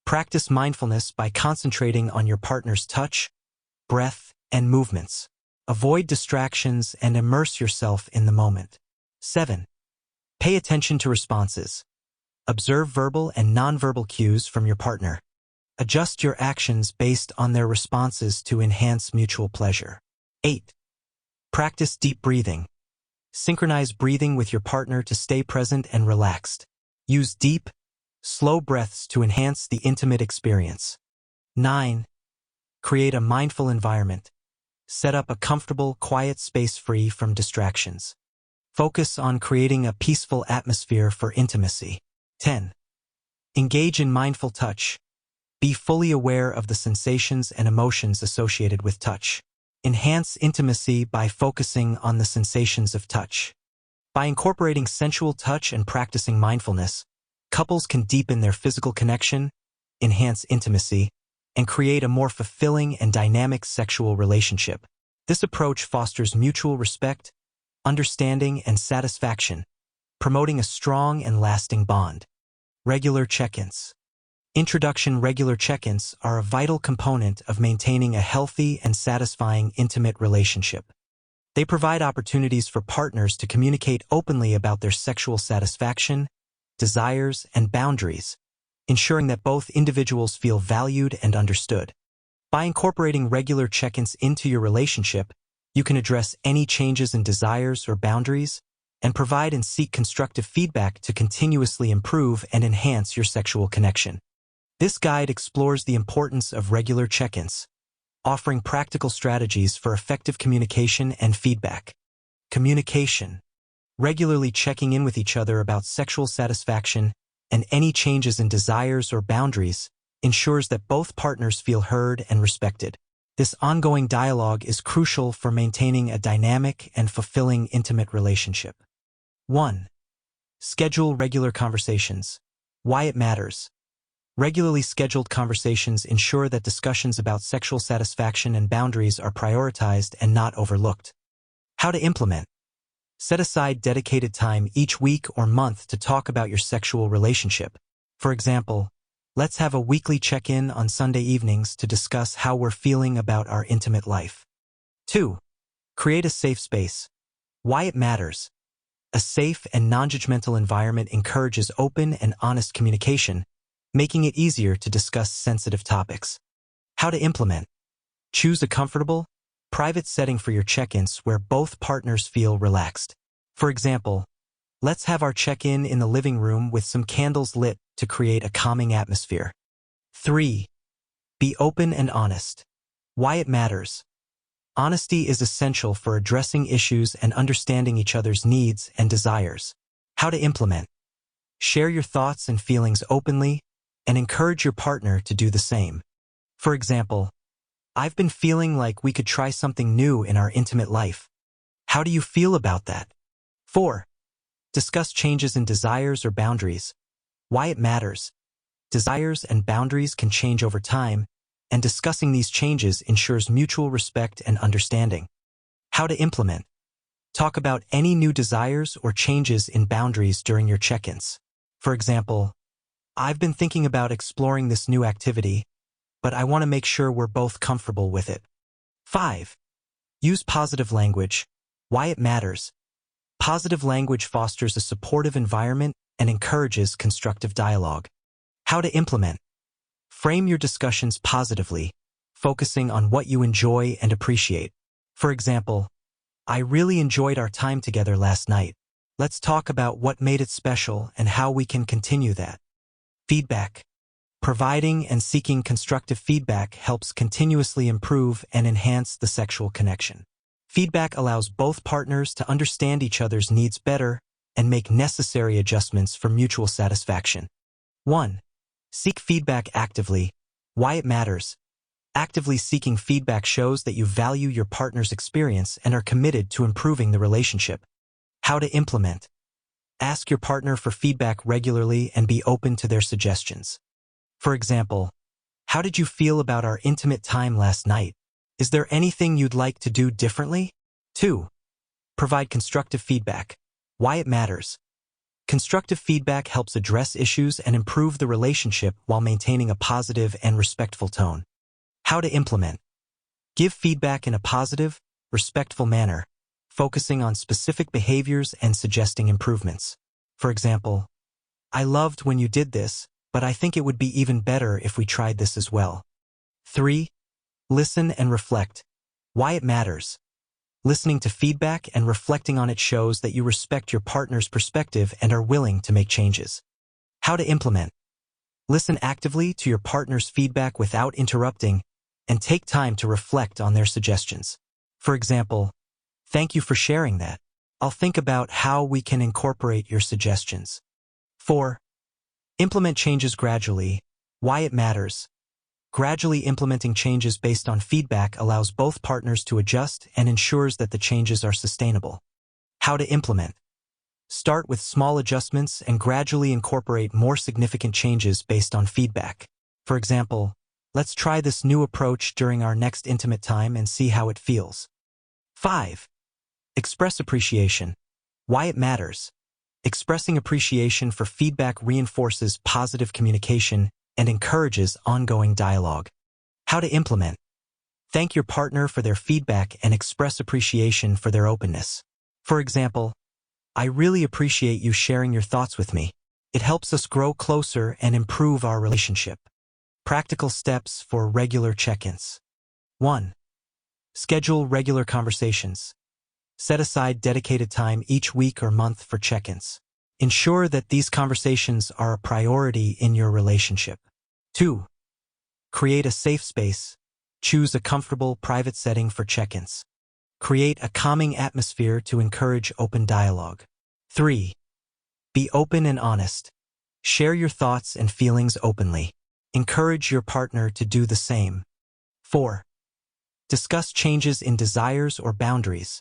Practice mindfulness by concentrating on your partner's touch, breath, and movements. Avoid distractions and immerse yourself in the moment. 7. Pay attention to responses. Observe verbal and nonverbal cues from your partner. Adjust your actions based on their responses to enhance mutual pleasure. 8. Practice deep breathing. Synchronize breathing with your partner to stay present and relaxed. Use deep, slow breaths to enhance the intimate experience. 9. Create a mindful environment. Set up a comfortable, quiet space free from distractions. Focus on creating a peaceful atmosphere for intimacy. 10. Engage in mindful touch. Be fully aware of the sensations and emotions associated with touch. Enhance intimacy by focusing on the sensations of touch. By incorporating sensual touch and practicing mindfulness, couples can deepen their physical connection, enhance intimacy, and create a more fulfilling and dynamic sexual relationship. This approach fosters mutual respect, understanding, and satisfaction, promoting a strong and lasting bond. Regular check-ins. Introduction. Regular check-ins are a vital component of maintaining a healthy and satisfying intimate relationship. They provide opportunities for partners to communicate openly about their sexual satisfaction, desires, and boundaries, ensuring that both individuals feel valued and understood. By incorporating regular check-ins into your relationship, you can address any changes in desires or boundaries and provide and seek constructive feedback to continuously improve and enhance your sexual connection. This guide explores the importance of regular check-ins, offering practical strategies for effective communication and feedback. Communication. Regularly checking in with each other about sexual satisfaction and any changes in desires or boundaries ensures that both partners feel heard and respected. This ongoing dialogue is crucial for maintaining a dynamic and fulfilling intimate relationship. 1. Schedule regular conversations. Why it matters. Regularly scheduled conversations ensure that discussions about sexual satisfaction and boundaries are prioritized and not overlooked. How to implement. Set aside dedicated time each week or month to talk about your sexual relationship. For example, let's have a weekly check-in on Sunday evenings to discuss how we're feeling about our intimate life. 2. Create a safe space. Why it matters. A safe and non-judgmental environment encourages open and honest communication, making it easier to discuss sensitive topics. How to implement. Choose a comfortable, private setting for your check-ins where both partners feel relaxed. For example, let's have our check-in in the living room with some candles lit to create a calming atmosphere. 3. Be open and honest. Why it matters. Honesty is essential for addressing issues and understanding each other's needs and desires. How to implement. Share your thoughts and feelings openly and encourage your partner to do the same. For example, I've been feeling like we could try something new in our intimate life. How do you feel about that? 4. Discuss changes in desires or boundaries. Why it matters. Desires and boundaries can change over time, and discussing these changes ensures mutual respect and understanding. How to implement. Talk about any new desires or changes in boundaries during your check-ins. For example, I've been thinking about exploring this new activity, but I want to make sure we're both comfortable with it. 5. Use positive language. Why it matters. Positive language fosters a supportive environment and encourages constructive dialogue. How to implement. Frame your discussions positively, focusing on what you enjoy and appreciate. For example, I really enjoyed our time together last night. Let's talk about what made it special and how we can continue that. Feedback. Providing and seeking constructive feedback helps continuously improve and enhance the sexual connection. Feedback allows both partners to understand each other's needs better and make necessary adjustments for mutual satisfaction. 1. Seek feedback actively. Why it matters. Actively seeking feedback shows that you value your partner's experience and are committed to improving the relationship. How to implement. Ask your partner for feedback regularly and be open to their suggestions. For example, how did you feel about our intimate time last night? Is there anything you'd like to do differently? 2. Provide constructive feedback. Why it matters. Constructive feedback helps address issues and improve the relationship while maintaining a positive and respectful tone. How to implement. Give feedback in a positive, respectful manner, focusing on specific behaviors and suggesting improvements. For example, I loved when you did this, but I think it would be even better if we tried this as well. 3. Listen and reflect. Why it matters. Listening to feedback and reflecting on it shows that you respect your partner's perspective and are willing to make changes. How to implement. Listen actively to your partner's feedback without interrupting and take time to reflect on their suggestions. For example, thank you for sharing that. I'll think about how we can incorporate your suggestions. 4. Implement changes gradually. Why it matters. Gradually implementing changes based on feedback allows both partners to adjust and ensures that the changes are sustainable. How to implement. Start with small adjustments and gradually incorporate more significant changes based on feedback. For example, let's try this new approach during our next intimate time and see how it feels. 5. Express appreciation. Why it matters. Expressing appreciation for feedback reinforces positive communication and encourages ongoing dialogue. How to implement. Thank your partner for their feedback and express appreciation for their openness. For example, I really appreciate you sharing your thoughts with me. It helps us grow closer and improve our relationship. Practical steps for regular check-ins. 1. Schedule regular conversations. Set aside dedicated time each week or month for check-ins. Ensure that these conversations are a priority in your relationship. 2. Create a safe space. Choose a comfortable, private setting for check-ins. Create a calming atmosphere to encourage open dialogue. 3. Be open and honest. Share your thoughts and feelings openly. Encourage your partner to do the same. 4. Discuss changes in desires or boundaries.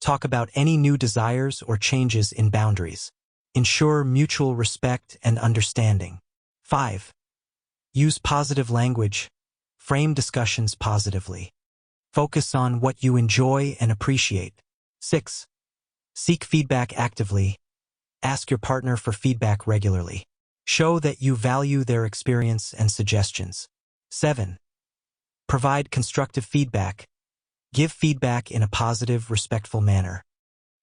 Talk about any new desires or changes in boundaries. Ensure mutual respect and understanding. 5. Use positive language. Frame discussions positively. Focus on what you enjoy and appreciate. 6. Seek feedback actively. Ask your partner for feedback regularly. Show that you value their experience and suggestions. 7. Provide constructive feedback. Give feedback in a positive, respectful manner.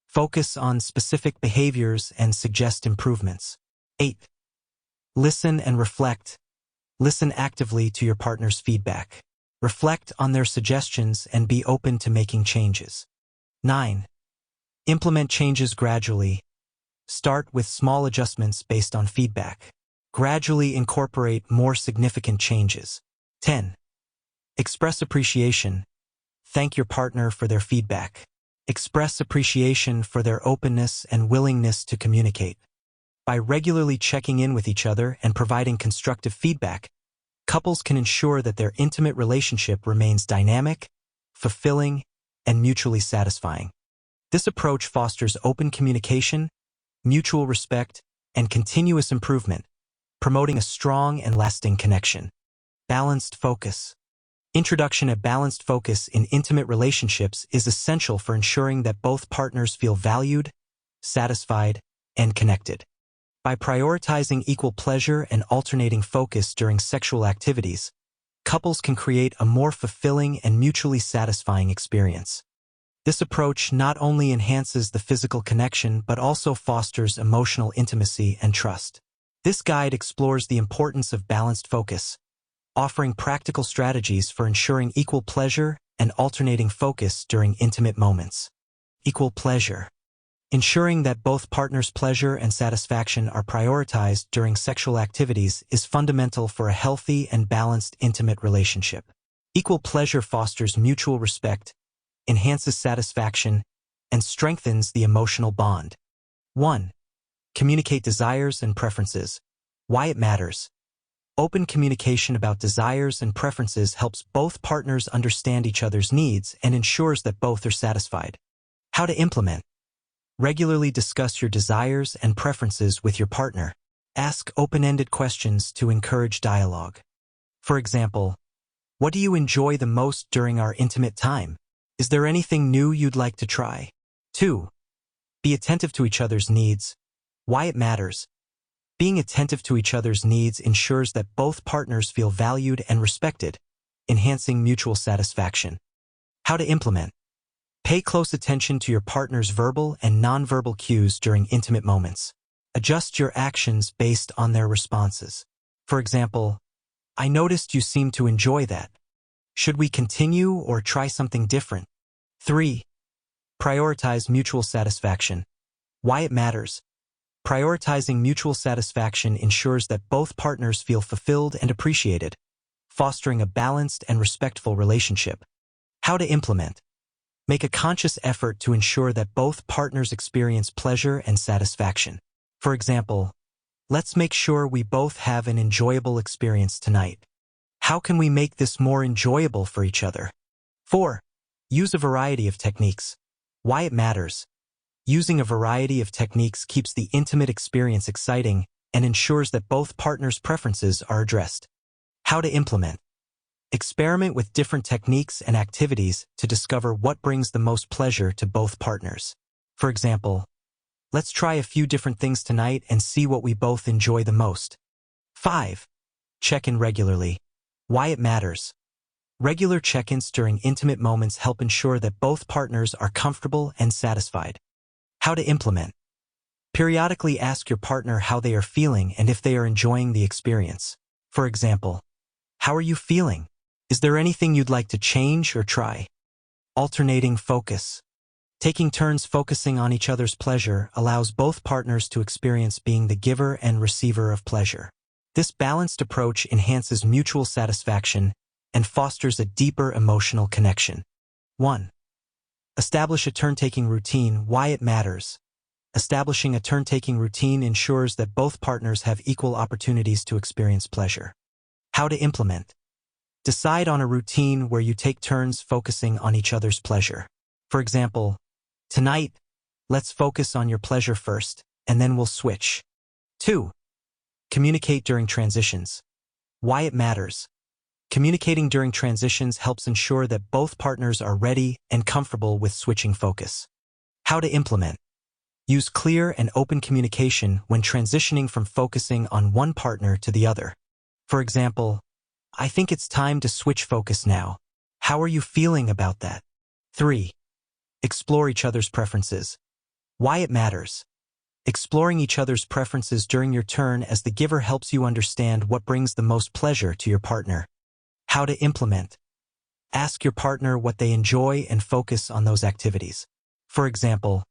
Focus on specific behaviors and suggest improvements. 8. Listen and reflect. Listen actively to your partner's feedback. Reflect on their suggestions and be open to making changes. 9. Implement changes gradually. Start with small adjustments based on feedback. Gradually incorporate more significant changes. 10. Express appreciation. Thank your partner for their feedback. Express appreciation for their openness and willingness to communicate. By regularly checking in with each other and providing constructive feedback, couples can ensure that their intimate relationship remains dynamic, fulfilling, and mutually satisfying. This approach fosters open communication, mutual respect, and continuous improvement, promoting a strong and lasting connection. Balanced focus. Introduction of balanced focus in intimate relationships is essential for ensuring that both partners feel valued, satisfied, and connected. By prioritizing equal pleasure and alternating focus during sexual activities, couples can create a more fulfilling and mutually satisfying experience. This approach not only enhances the physical connection but also fosters emotional intimacy and trust. This guide explores the importance of balanced focus, offering practical strategies for ensuring equal pleasure and alternating focus during intimate moments. Equal pleasure. Ensuring that both partners' pleasure and satisfaction are prioritized during sexual activities is fundamental for a healthy and balanced intimate relationship. Equal pleasure fosters mutual respect, enhances satisfaction, and strengthens the emotional bond. 1. Communicate desires and preferences. Why it matters. Open communication about desires and preferences helps both partners understand each other's needs and ensures that both are satisfied. How to implement. Regularly discuss your desires and preferences with your partner. Ask open-ended questions to encourage dialogue. For example, what do you enjoy the most during our intimate time? Is there anything new you'd like to try? 2. Be attentive to each other's needs. Why it matters. Being attentive to each other's needs ensures that both partners feel valued and respected, enhancing mutual satisfaction. How to implement. Pay close attention to your partner's verbal and nonverbal cues during intimate moments. Adjust your actions based on their responses. For example, I noticed you seem to enjoy that. Should we continue or try something different? 3. Prioritize mutual satisfaction. Why it matters. Prioritizing mutual satisfaction ensures that both partners feel fulfilled and appreciated, fostering a balanced and respectful relationship. How to implement. Make a conscious effort to ensure that both partners experience pleasure and satisfaction. For example, let's make sure we both have an enjoyable experience tonight. How can we make this more enjoyable for each other? 4. Use a variety of techniques. Why it matters. Using a variety of techniques keeps the intimate experience exciting and ensures that both partners' preferences are addressed. How to implement. Experiment with different techniques and activities to discover what brings the most pleasure to both partners. For example, let's try a few different things tonight and see what we both enjoy the most. 5. Check in regularly. Why it matters. Regular check-ins during intimate moments help ensure that both partners are comfortable and satisfied. How to implement. Periodically ask your partner how they are feeling and if they are enjoying the experience. For example, how are you feeling? Is there anything you'd like to change or try? Alternating focus. Taking turns focusing on each other's pleasure allows both partners to experience being the giver and receiver of pleasure. This balanced approach enhances mutual satisfaction and fosters a deeper emotional connection. 1. Establish a turn-taking routine. Why it matters. Establishing a turn-taking routine ensures that both partners have equal opportunities to experience pleasure. How to implement. Decide on a routine where you take turns focusing on each other's pleasure. For example, tonight, let's focus on your pleasure first, and then we'll switch. 2. Communicate during transitions. Why it matters. Communicating during transitions helps ensure that both partners are ready and comfortable with switching focus. How to implement. Use clear and open communication when transitioning from focusing on one partner to the other. For example, I think it's time to switch focus now. How are you feeling about that? 3. Explore each other's preferences. Why it matters. Exploring each other's preferences during your turn as the giver helps you understand what brings the most pleasure to your partner. How to implement. Ask your partner what they enjoy and focus on those activities. For example,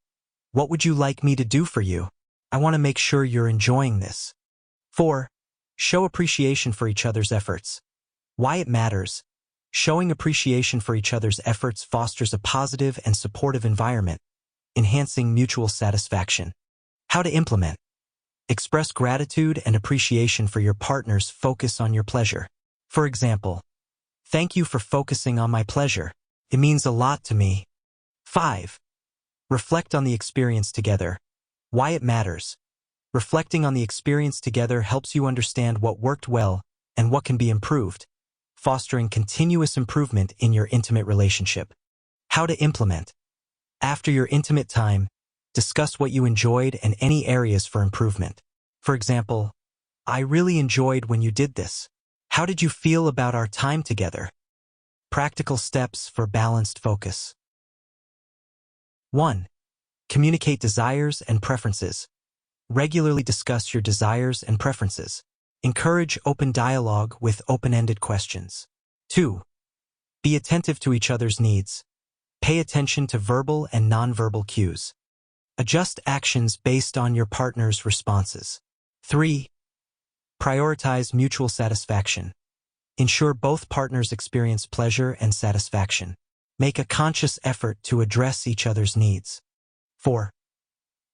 what would you like me to do for you? I want to make sure you're enjoying this. 4. Show appreciation for each other's efforts. Why it matters. Showing appreciation for each other's efforts fosters a positive and supportive environment, enhancing mutual satisfaction. How to implement. Express gratitude and appreciation for your partner's focus on your pleasure. For example, thank you for focusing on my pleasure. It means a lot to me. 5. Reflect on the experience together. Why it matters. Reflecting on the experience together helps you understand what worked well and what can be improved, fostering continuous improvement in your intimate relationship. How to implement. After your intimate time, discuss what you enjoyed and any areas for improvement. For example, I really enjoyed when you did this. How did you feel about our time together? Practical steps for balanced focus. 1. Communicate desires and preferences. Regularly discuss your desires and preferences. Encourage open dialogue with open-ended questions. 2. Be attentive to each other's needs. Pay attention to verbal and nonverbal cues. Adjust actions based on your partner's responses. 3. Prioritize mutual satisfaction. Ensure both partners experience pleasure and satisfaction. Make a conscious effort to address each other's needs. 4.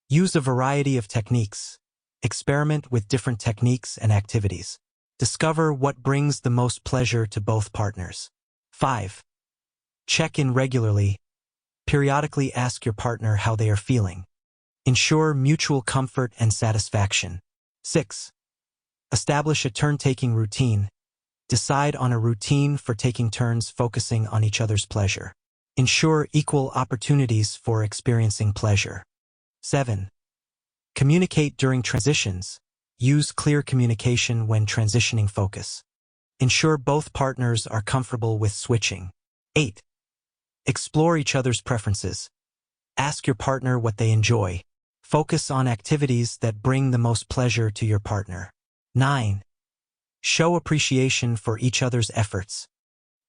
Use a variety of techniques. Experiment with different techniques and activities. Discover what brings the most pleasure to both partners. 5. Check in regularly. Periodically ask your partner how they are feeling. Ensure mutual comfort and satisfaction. 6. Establish a turn-taking routine. Decide on a routine for taking turns focusing on each other's pleasure. Ensure equal opportunities for experiencing pleasure. 7. Communicate during transitions. Use clear communication when transitioning focus. Ensure both partners are comfortable with switching. 8. Explore each other's preferences. Ask your partner what they enjoy. Focus on activities that bring the most pleasure to your partner. 9. Show appreciation for each other's efforts.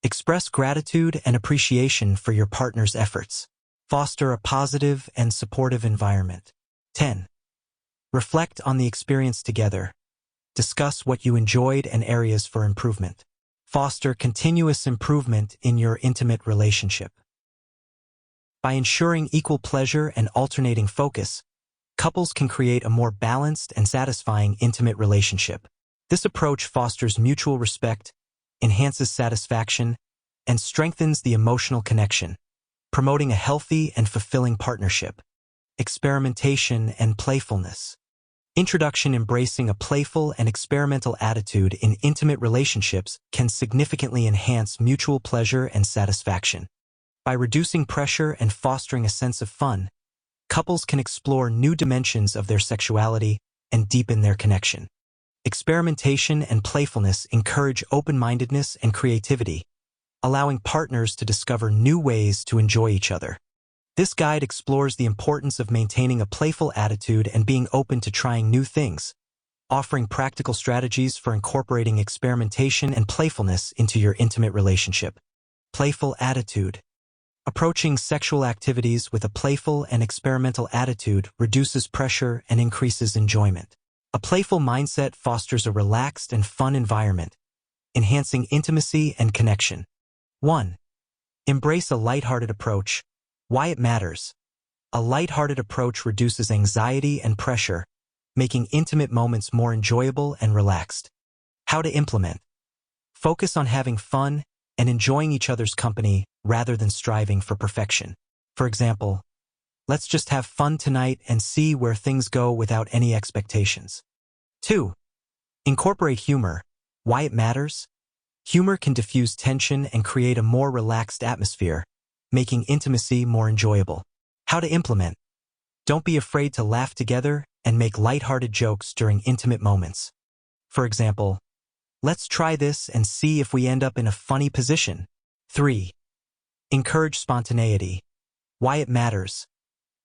Express gratitude and appreciation for your partner's efforts. Foster a positive and supportive environment. 10. Reflect on the experience together. Discuss what you enjoyed and areas for improvement. Foster continuous improvement in your intimate relationship. By ensuring equal pleasure and alternating focus, couples can create a more balanced and satisfying intimate relationship. This approach fosters mutual respect, enhances satisfaction, and strengthens the emotional connection, promoting a healthy and fulfilling partnership. Experimentation and playfulness. Introduction. Embracing a playful and experimental attitude in intimate relationships can significantly enhance mutual pleasure and satisfaction. By reducing pressure and fostering a sense of fun, couples can explore new dimensions of their sexuality and deepen their connection. Experimentation and playfulness encourage open-mindedness and creativity, allowing partners to discover new ways to enjoy each other. This guide explores the importance of maintaining a playful attitude and being open to trying new things, offering practical strategies for incorporating experimentation and playfulness into your intimate relationship. Playful attitude. Approaching sexual activities with a playful and experimental attitude reduces pressure and increases enjoyment. A playful mindset fosters a relaxed and fun environment, enhancing intimacy and connection. 1. Embrace a lighthearted approach. Why it matters. A lighthearted approach reduces anxiety and pressure, making intimate moments more enjoyable and relaxed. How to implement. Focus on having fun and enjoying each other's company rather than striving for perfection. For example, let's just have fun tonight and see where things go without any expectations. 2. Incorporate humor. Why it matters. Humor can diffuse tension and create a more relaxed atmosphere, making intimacy more enjoyable. How to implement. Don't be afraid to laugh together and make lighthearted jokes during intimate moments. For example, let's try this and see if we end up in a funny position. 3. Encourage spontaneity. Why it matters.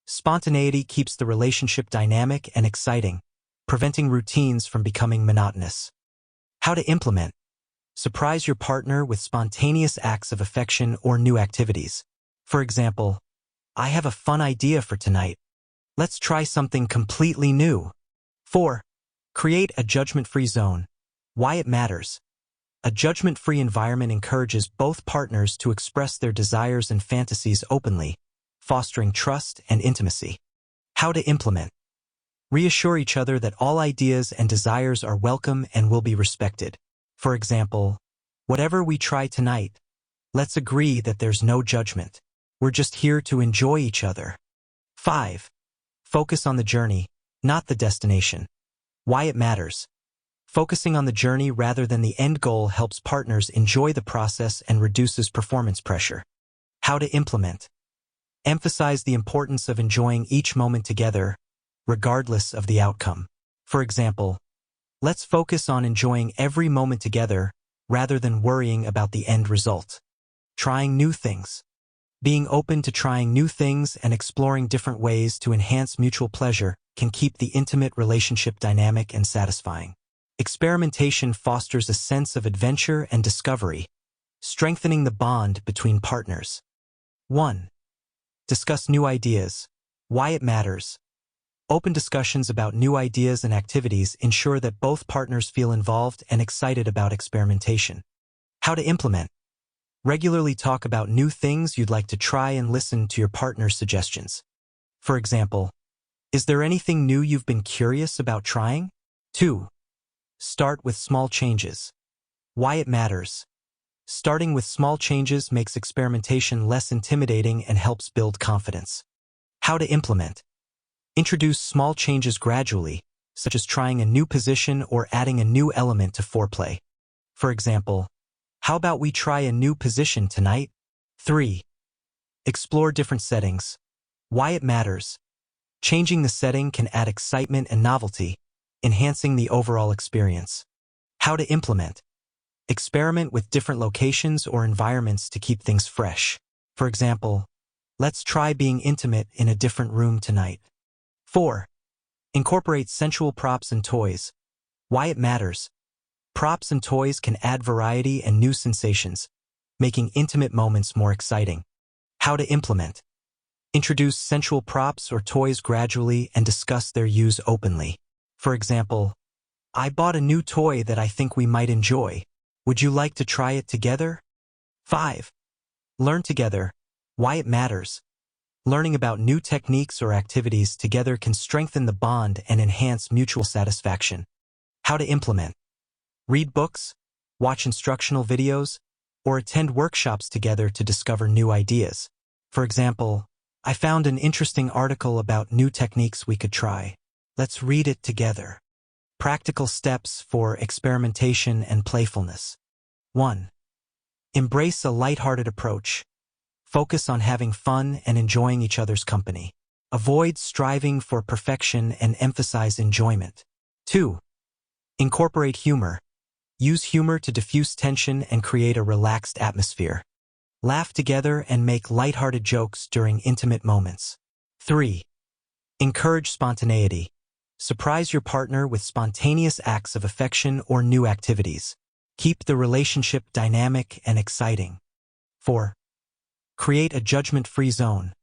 Spontaneity keeps the relationship dynamic and exciting, preventing routines from becoming monotonous. How to implement. Surprise your partner with spontaneous acts of affection or new activities. For example, I have a fun idea for tonight. Let's try something completely new. 4. Create a judgment-free zone. Why it matters. A judgment-free environment encourages both partners to express their desires and fantasies openly, fostering trust and intimacy. How to implement. Reassure each other that all ideas and desires are welcome and will be respected. For example, whatever we try tonight, let's agree that there's no judgment. We're just here to enjoy each other. 5. Focus on the journey, not the destination. Why it matters. Focusing on the journey rather than the end goal helps partners enjoy the process and reduces performance pressure. How to implement. Emphasize the importance of enjoying each moment together, regardless of the outcome. For example, let's focus on enjoying every moment together rather than worrying about the end result. Trying new things. Being open to trying new things and exploring different ways to enhance mutual pleasure can keep the intimate relationship dynamic and satisfying. Experimentation fosters a sense of adventure and discovery, strengthening the bond between partners. 1. Discuss new ideas. Why it matters. Open discussions about new ideas and activities ensure that both partners feel involved and excited about experimentation. How to implement. Regularly talk about new things you'd like to try and listen to your partner's suggestions. For example, is there anything new you've been curious about trying? 2. Start with small changes. Why it matters. Starting with small changes makes experimentation less intimidating and helps build confidence. How to implement. Introduce small changes gradually, such as trying a new position or adding a new element to foreplay. For example, how about we try a new position tonight? 3. Explore different settings. Why it matters. Changing the setting can add excitement and novelty, enhancing the overall experience. How to implement. Experiment with different locations or environments to keep things fresh. For example, let's try being intimate in a different room tonight. 4. Incorporate sensual props and toys. Why it matters. Props and toys can add variety and new sensations, making intimate moments more exciting. How to implement. Introduce sensual props or toys gradually and discuss their use openly. For example, I bought a new toy that I think we might enjoy. Would you like to try it together? 5. Learn together. Why it matters. Learning about new techniques or activities together can strengthen the bond and enhance mutual satisfaction. How to implement. Read books, watch instructional videos, or attend workshops together to discover new ideas. For example, I found an interesting article about new techniques we could try. Let's read it together. Practical steps for experimentation and playfulness. 1. Embrace a lighthearted approach. Focus on having fun and enjoying each other's company. Avoid striving for perfection and emphasize enjoyment. 2. Incorporate humor. Use humor to diffuse tension and create a relaxed atmosphere. Laugh together and make lighthearted jokes during intimate moments. 3. Encourage spontaneity. Surprise your partner with spontaneous acts of affection or new activities. Keep the relationship dynamic and exciting. 4. Create a judgment-free zone.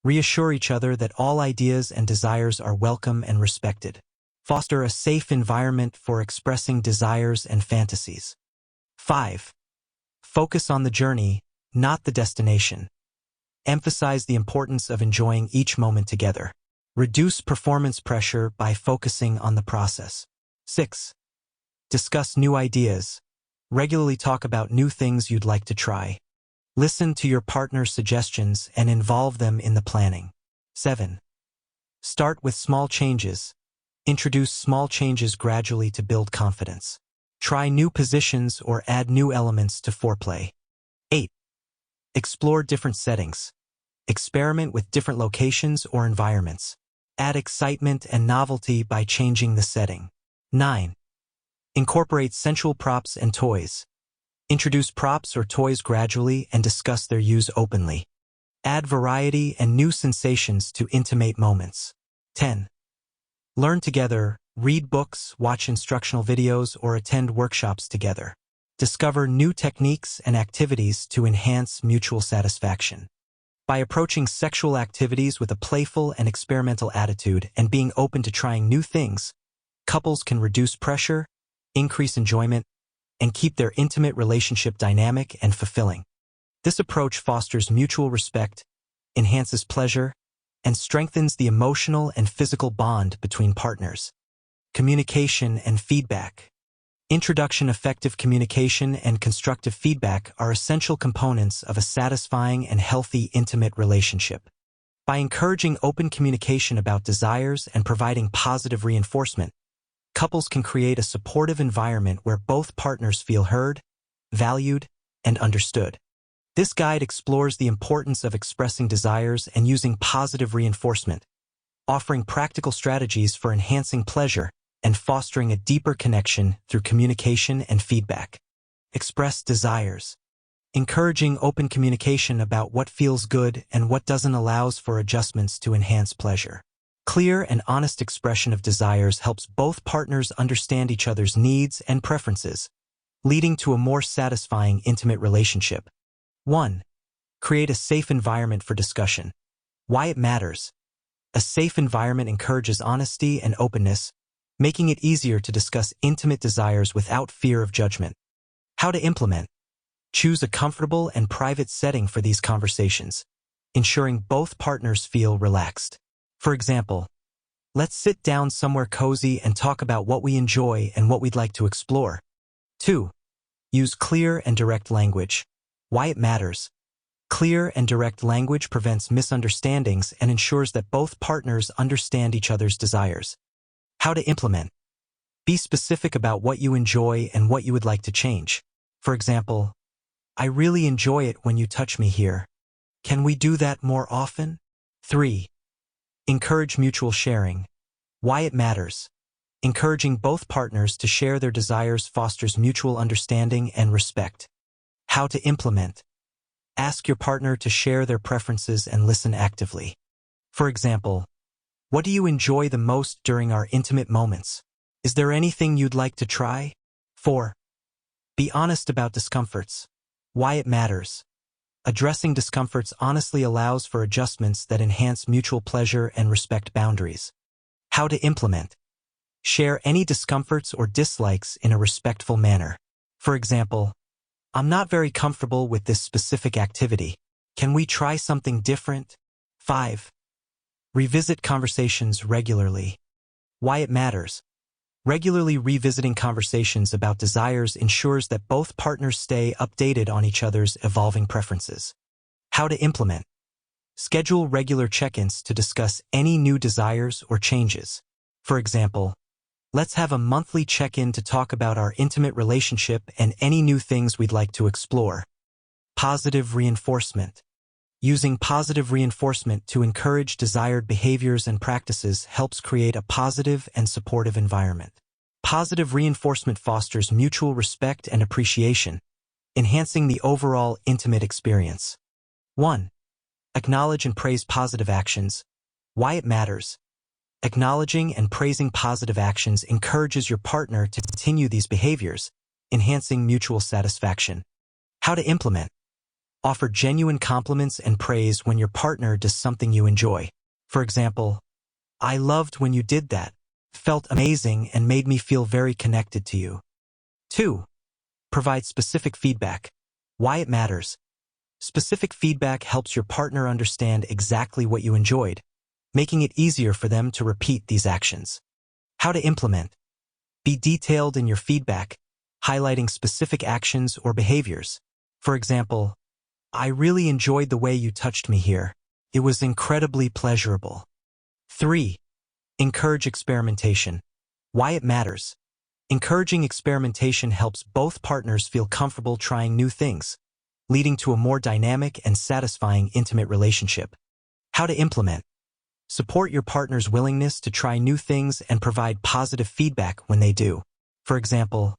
Reassure each other that all ideas and desires are welcome and respected. Foster a safe environment for expressing desires and fantasies. 5. Focus on the journey, not the destination. Emphasize the importance of enjoying each moment together. Reduce performance pressure by focusing on the process. 6. Discuss new ideas. Regularly talk about new things you'd like to try. Listen to your partner's suggestions and involve them in the planning. 7. Start with small changes. Introduce small changes gradually to build confidence. Try new positions or add new elements to foreplay. 8. Explore different settings. Experiment with different locations or environments. Add excitement and novelty by changing the setting. 9. Incorporate sensual props and toys. Introduce props or toys gradually and discuss their use openly. Add variety and new sensations to intimate moments. 10. Learn together, read books, watch instructional videos, or attend workshops together. Discover new techniques and activities to enhance mutual satisfaction. By approaching sexual activities with a playful and experimental attitude and being open to trying new things, couples can reduce pressure, increase enjoyment, and keep their intimate relationship dynamic and fulfilling. This approach fosters mutual respect, enhances pleasure, and strengthens the emotional and physical bond between partners. Communication and feedback. Introduction. Effective communication and constructive feedback are essential components of a satisfying and healthy intimate relationship. By encouraging open communication about desires and providing positive reinforcement, couples can create a supportive environment where both partners feel heard, valued, and understood. This guide explores the importance of expressing desires and using positive reinforcement, offering practical strategies for enhancing pleasure and fostering a deeper connection through communication and feedback. Express desires. Encouraging open communication about what feels good and what doesn't allows for adjustments to enhance pleasure. Clear and honest expression of desires helps both partners understand each other's needs and preferences, leading to a more satisfying intimate relationship. 1. Create a safe environment for discussion. Why it matters. A safe environment encourages honesty and openness, making it easier to discuss intimate desires without fear of judgment. How to implement. Choose a comfortable and private setting for these conversations, ensuring both partners feel relaxed. For example, let's sit down somewhere cozy and talk about what we enjoy and what we'd like to explore. 2. Use clear and direct language. Why it matters. Clear and direct language prevents misunderstandings and ensures that both partners understand each other's desires. How to implement. Be specific about what you enjoy and what you would like to change. For example, I really enjoy it when you touch me here. Can we do that more often? 3. Encourage mutual sharing. Why it matters. Encouraging both partners to share their desires fosters mutual understanding and respect. How to implement. Ask your partner to share their preferences and listen actively. For example, what do you enjoy the most during our intimate moments? Is there anything you'd like to try? 4. Be honest about discomforts. Why it matters. Addressing discomforts honestly allows for adjustments that enhance mutual pleasure and respect boundaries. How to implement. Share any discomforts or dislikes in a respectful manner. For example, I'm not very comfortable with this specific activity. Can we try something different? 5. Revisit conversations regularly. Why it matters. Regularly revisiting conversations about desires ensures that both partners stay updated on each other's evolving preferences. How to implement. Schedule regular check-ins to discuss any new desires or changes. For example, let's have a monthly check-in to talk about our intimate relationship and any new things we'd like to explore. Positive reinforcement. Using positive reinforcement to encourage desired behaviors and practices helps create a positive and supportive environment. Positive reinforcement fosters mutual respect and appreciation, enhancing the overall intimate experience. 1. Acknowledge and praise positive actions. Why it matters. Acknowledging and praising positive actions encourages your partner to continue these behaviors, enhancing mutual satisfaction. How to implement. Offer genuine compliments and praise when your partner does something you enjoy. For example, I loved when you did that. Felt amazing and made me feel very connected to you. 2. Provide specific feedback. Why it matters. Specific feedback helps your partner understand exactly what you enjoyed, making it easier for them to repeat these actions. How to implement. Be detailed in your feedback, highlighting specific actions or behaviors. For example, I really enjoyed the way you touched me here. It was incredibly pleasurable. 3. Encourage experimentation. Why it matters. Encouraging experimentation helps both partners feel comfortable trying new things, leading to a more dynamic and satisfying intimate relationship. How to implement. Support your partner's willingness to try new things and provide positive feedback when they do. For example,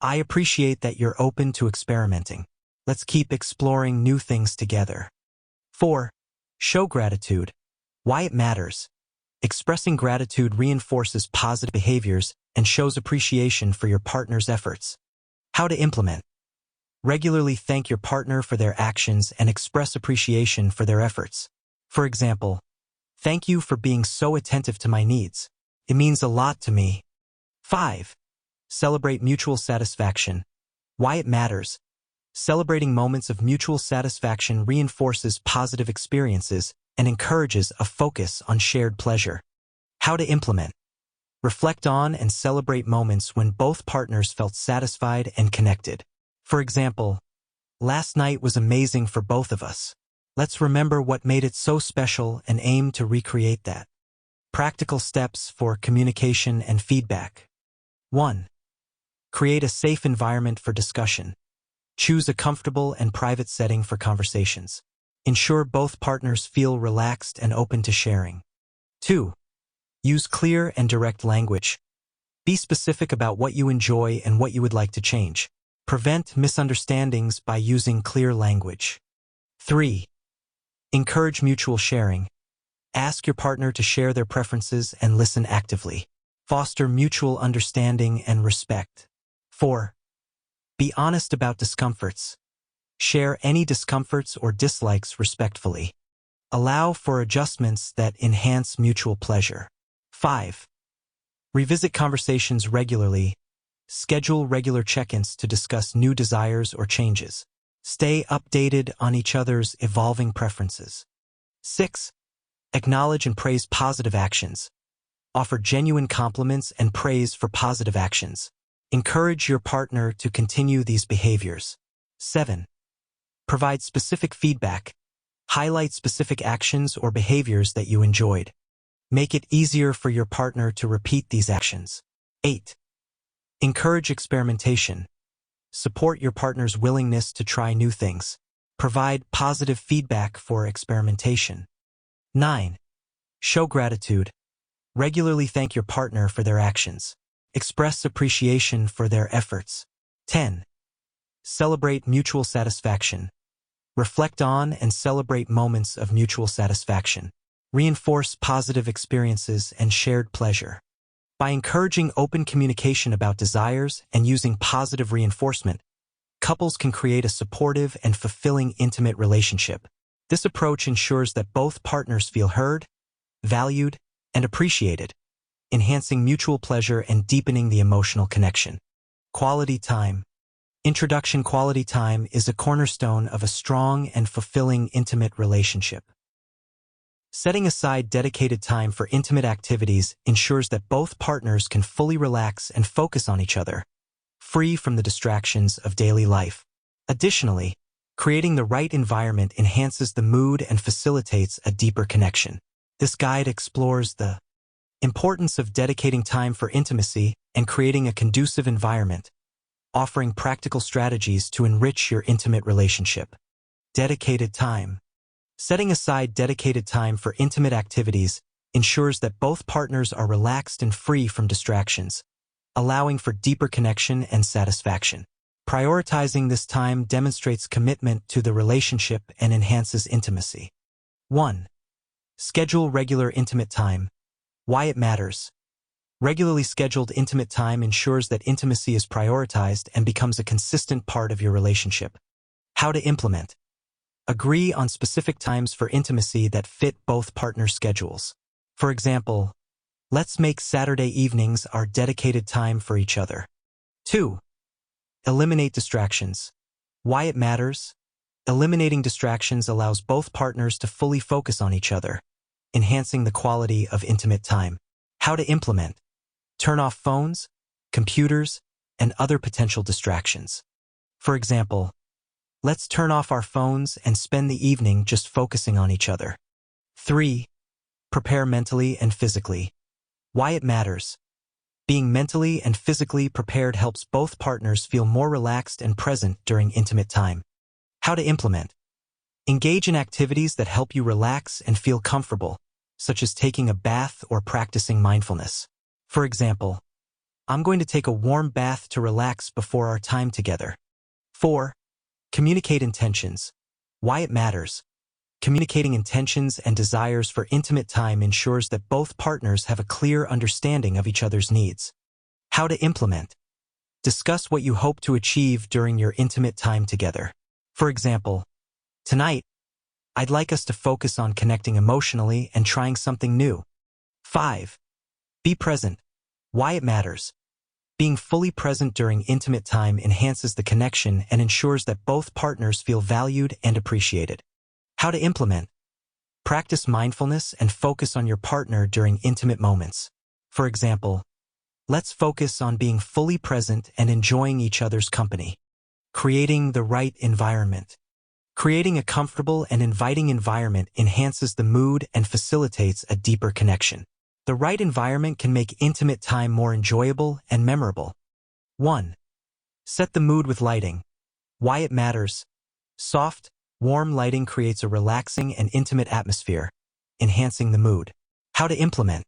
I appreciate that you're open to experimenting. Let's keep exploring new things together. 4. Show gratitude. Why it matters. Expressing gratitude reinforces positive behaviors and shows appreciation for your partner's efforts. How to implement. Regularly thank your partner for their actions and express appreciation for their efforts. For example, thank you for being so attentive to my needs. It means a lot to me. 5. Celebrate mutual satisfaction. Why it matters. Celebrating moments of mutual satisfaction reinforces positive experiences and encourages a focus on shared pleasure. How to implement. Reflect on and celebrate moments when both partners felt satisfied and connected. For example, last night was amazing for both of us. Let's remember what made it so special and aim to recreate that. Practical steps for communication and feedback. 1. Create a safe environment for discussion. Choose a comfortable and private setting for conversations. Ensure both partners feel relaxed and open to sharing. 2. Use clear and direct language. Be specific about what you enjoy and what you would like to change. Prevent misunderstandings by using clear language. 3. Encourage mutual sharing. Ask your partner to share their preferences and listen actively. Foster mutual understanding and respect. 4. Be honest about discomforts. Share any discomforts or dislikes respectfully. Allow for adjustments that enhance mutual pleasure. 5. Revisit conversations regularly. Schedule regular check-ins to discuss new desires or changes. Stay updated on each other's evolving preferences. 6. Acknowledge and praise positive actions. Offer genuine compliments and praise for positive actions. Encourage your partner to continue these behaviors. 7. Provide specific feedback. Highlight specific actions or behaviors that you enjoyed. Make it easier for your partner to repeat these actions. 8. Encourage experimentation. Support your partner's willingness to try new things. Provide positive feedback for experimentation. 9. Show gratitude. Regularly thank your partner for their actions. Express appreciation for their efforts. 10. Celebrate mutual satisfaction. Reflect on and celebrate moments of mutual satisfaction. Reinforce positive experiences and shared pleasure. By encouraging open communication about desires and using positive reinforcement, couples can create a supportive and fulfilling intimate relationship. This approach ensures that both partners feel heard, valued, and appreciated, enhancing mutual pleasure and deepening the emotional connection. Quality time. Introduction. Quality time is a cornerstone of a strong and fulfilling intimate relationship. Setting aside dedicated time for intimate activities ensures that both partners can fully relax and focus on each other, free from the distractions of daily life. Additionally, creating the right environment enhances the mood and facilitates a deeper connection. This guide explores the importance of dedicating time for intimacy and creating a conducive environment, offering practical strategies to enrich your intimate relationship. Dedicated time. Setting aside dedicated time for intimate activities ensures that both partners are relaxed and free from distractions, allowing for deeper connection and satisfaction. Prioritizing this time demonstrates commitment to the relationship and enhances intimacy. 1. Schedule regular intimate time. Why it matters. Regularly scheduled intimate time ensures that intimacy is prioritized and becomes a consistent part of your relationship. How to implement. Agree on specific times for intimacy that fit both partners' schedules. For example, let's make Saturday evenings our dedicated time for each other. 2. Eliminate distractions. Why it matters. Eliminating distractions allows both partners to fully focus on each other, enhancing the quality of intimate time. How to implement. Turn off phones, computers, and other potential distractions. For example, let's turn off our phones and spend the evening just focusing on each other. 3. Prepare mentally and physically. Why it matters. Being mentally and physically prepared helps both partners feel more relaxed and present during intimate time. How to implement. Engage in activities that help you relax and feel comfortable, such as taking a bath or practicing mindfulness. For example, I'm going to take a warm bath to relax before our time together. 4. Communicate intentions. Why it matters. Communicating intentions and desires for intimate time ensures that both partners have a clear understanding of each other's needs. How to implement. Discuss what you hope to achieve during your intimate time together. For example, tonight, I'd like us to focus on connecting emotionally and trying something new. 5. Be present. Why it matters. Being fully present during intimate time enhances the connection and ensures that both partners feel valued and appreciated. How to implement. Practice mindfulness and focus on your partner during intimate moments. For example, let's focus on being fully present and enjoying each other's company. Creating the right environment. Creating a comfortable and inviting environment enhances the mood and facilitates a deeper connection. The right environment can make intimate time more enjoyable and memorable. 1. Set the mood with lighting. Why it matters. Soft, warm lighting creates a relaxing and intimate atmosphere, enhancing the mood. How to implement.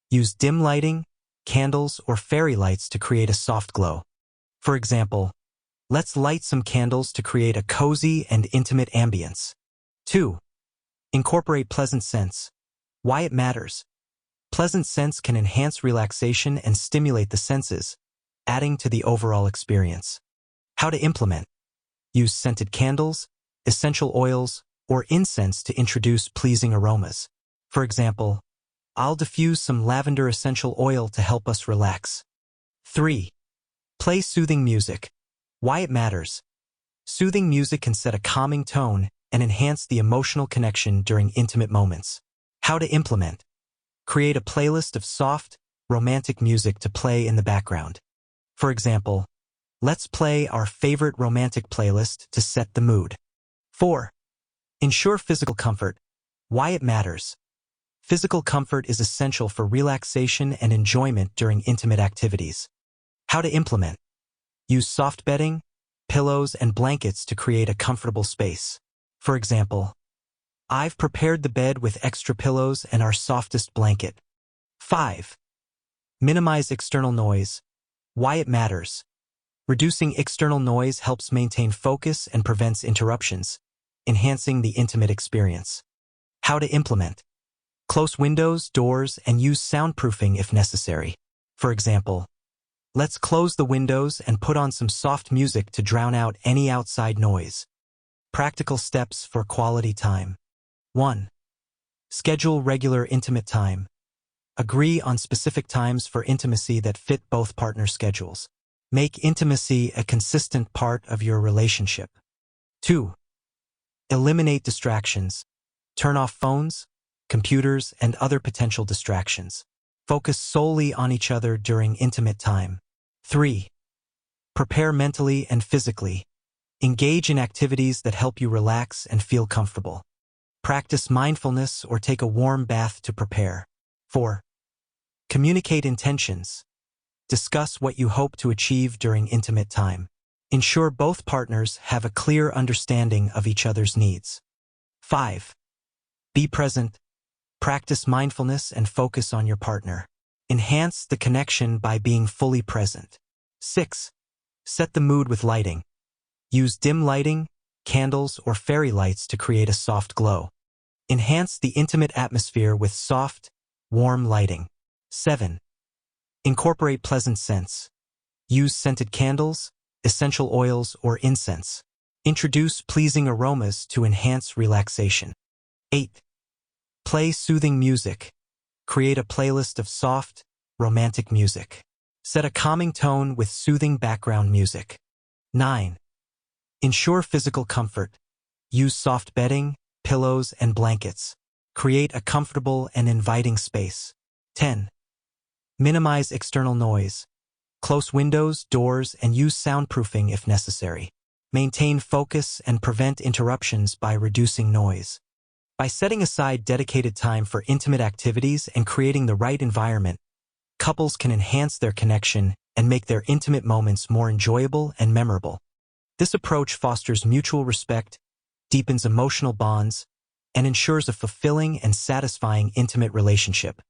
Use dim lighting, candles, or fairy lights to create a soft glow. For example, let's light some candles to create a cozy and intimate ambience. 2. Incorporate pleasant scents. Why it matters. Pleasant scents can enhance relaxation and stimulate the senses, adding to the overall experience. How to implement. Use scented candles, essential oils, or incense to introduce pleasing aromas. For example, I'll diffuse some lavender essential oil to help us relax. 3. Play soothing music. Why it matters. Soothing music can set a calming tone and enhance the emotional connection during intimate moments. How to implement. Create a playlist of soft, romantic music to play in the background. For example, let's play our favorite romantic playlist to set the mood. 4. Ensure physical comfort. Why it matters. Physical comfort is essential for relaxation and enjoyment during intimate activities. How to implement. Use soft bedding, pillows, and blankets to create a comfortable space. For example, I've prepared the bed with extra pillows and our softest blanket. 5. Minimize external noise. Why it matters. Reducing external noise helps maintain focus and prevents interruptions, enhancing the intimate experience. How to implement. Close windows, doors, and use soundproofing if necessary. For example, let's close the windows and put on some soft music to drown out any outside noise. Practical steps for quality time. 1. Schedule regular intimate time. Agree on specific times for intimacy that fit both partners' schedules. Make intimacy a consistent part of your relationship. 2. Eliminate distractions. Turn off phones, computers, and other potential distractions. Focus solely on each other during intimate time. 3. Prepare mentally and physically. Engage in activities that help you relax and feel comfortable. Practice mindfulness or take a warm bath to prepare. 4. Communicate intentions. Discuss what you hope to achieve during intimate time. Ensure both partners have a clear understanding of each other's needs. 5. Be present. Practice mindfulness and focus on your partner. Enhance the connection by being fully present. 6. Set the mood with lighting. Use dim lighting, candles, or fairy lights to create a soft glow. Enhance the intimate atmosphere with soft, warm lighting. 7. Incorporate pleasant scents. Use scented candles, essential oils, or incense. Introduce pleasing aromas to enhance relaxation. 8. Play soothing music. Create a playlist of soft, romantic music. Set a calming tone with soothing background music. 9. Ensure physical comfort. Use soft bedding, pillows, and blankets. Create a comfortable and inviting space. 10. Minimize external noise. Close windows, doors, and use soundproofing if necessary. Maintain focus and prevent interruptions by reducing noise. By setting aside dedicated time for intimate activities and creating the right environment, couples can enhance their connection and make their intimate moments more enjoyable and memorable. This approach fosters mutual respect, deepens emotional bonds, and ensures a fulfilling and satisfying intimate relationship.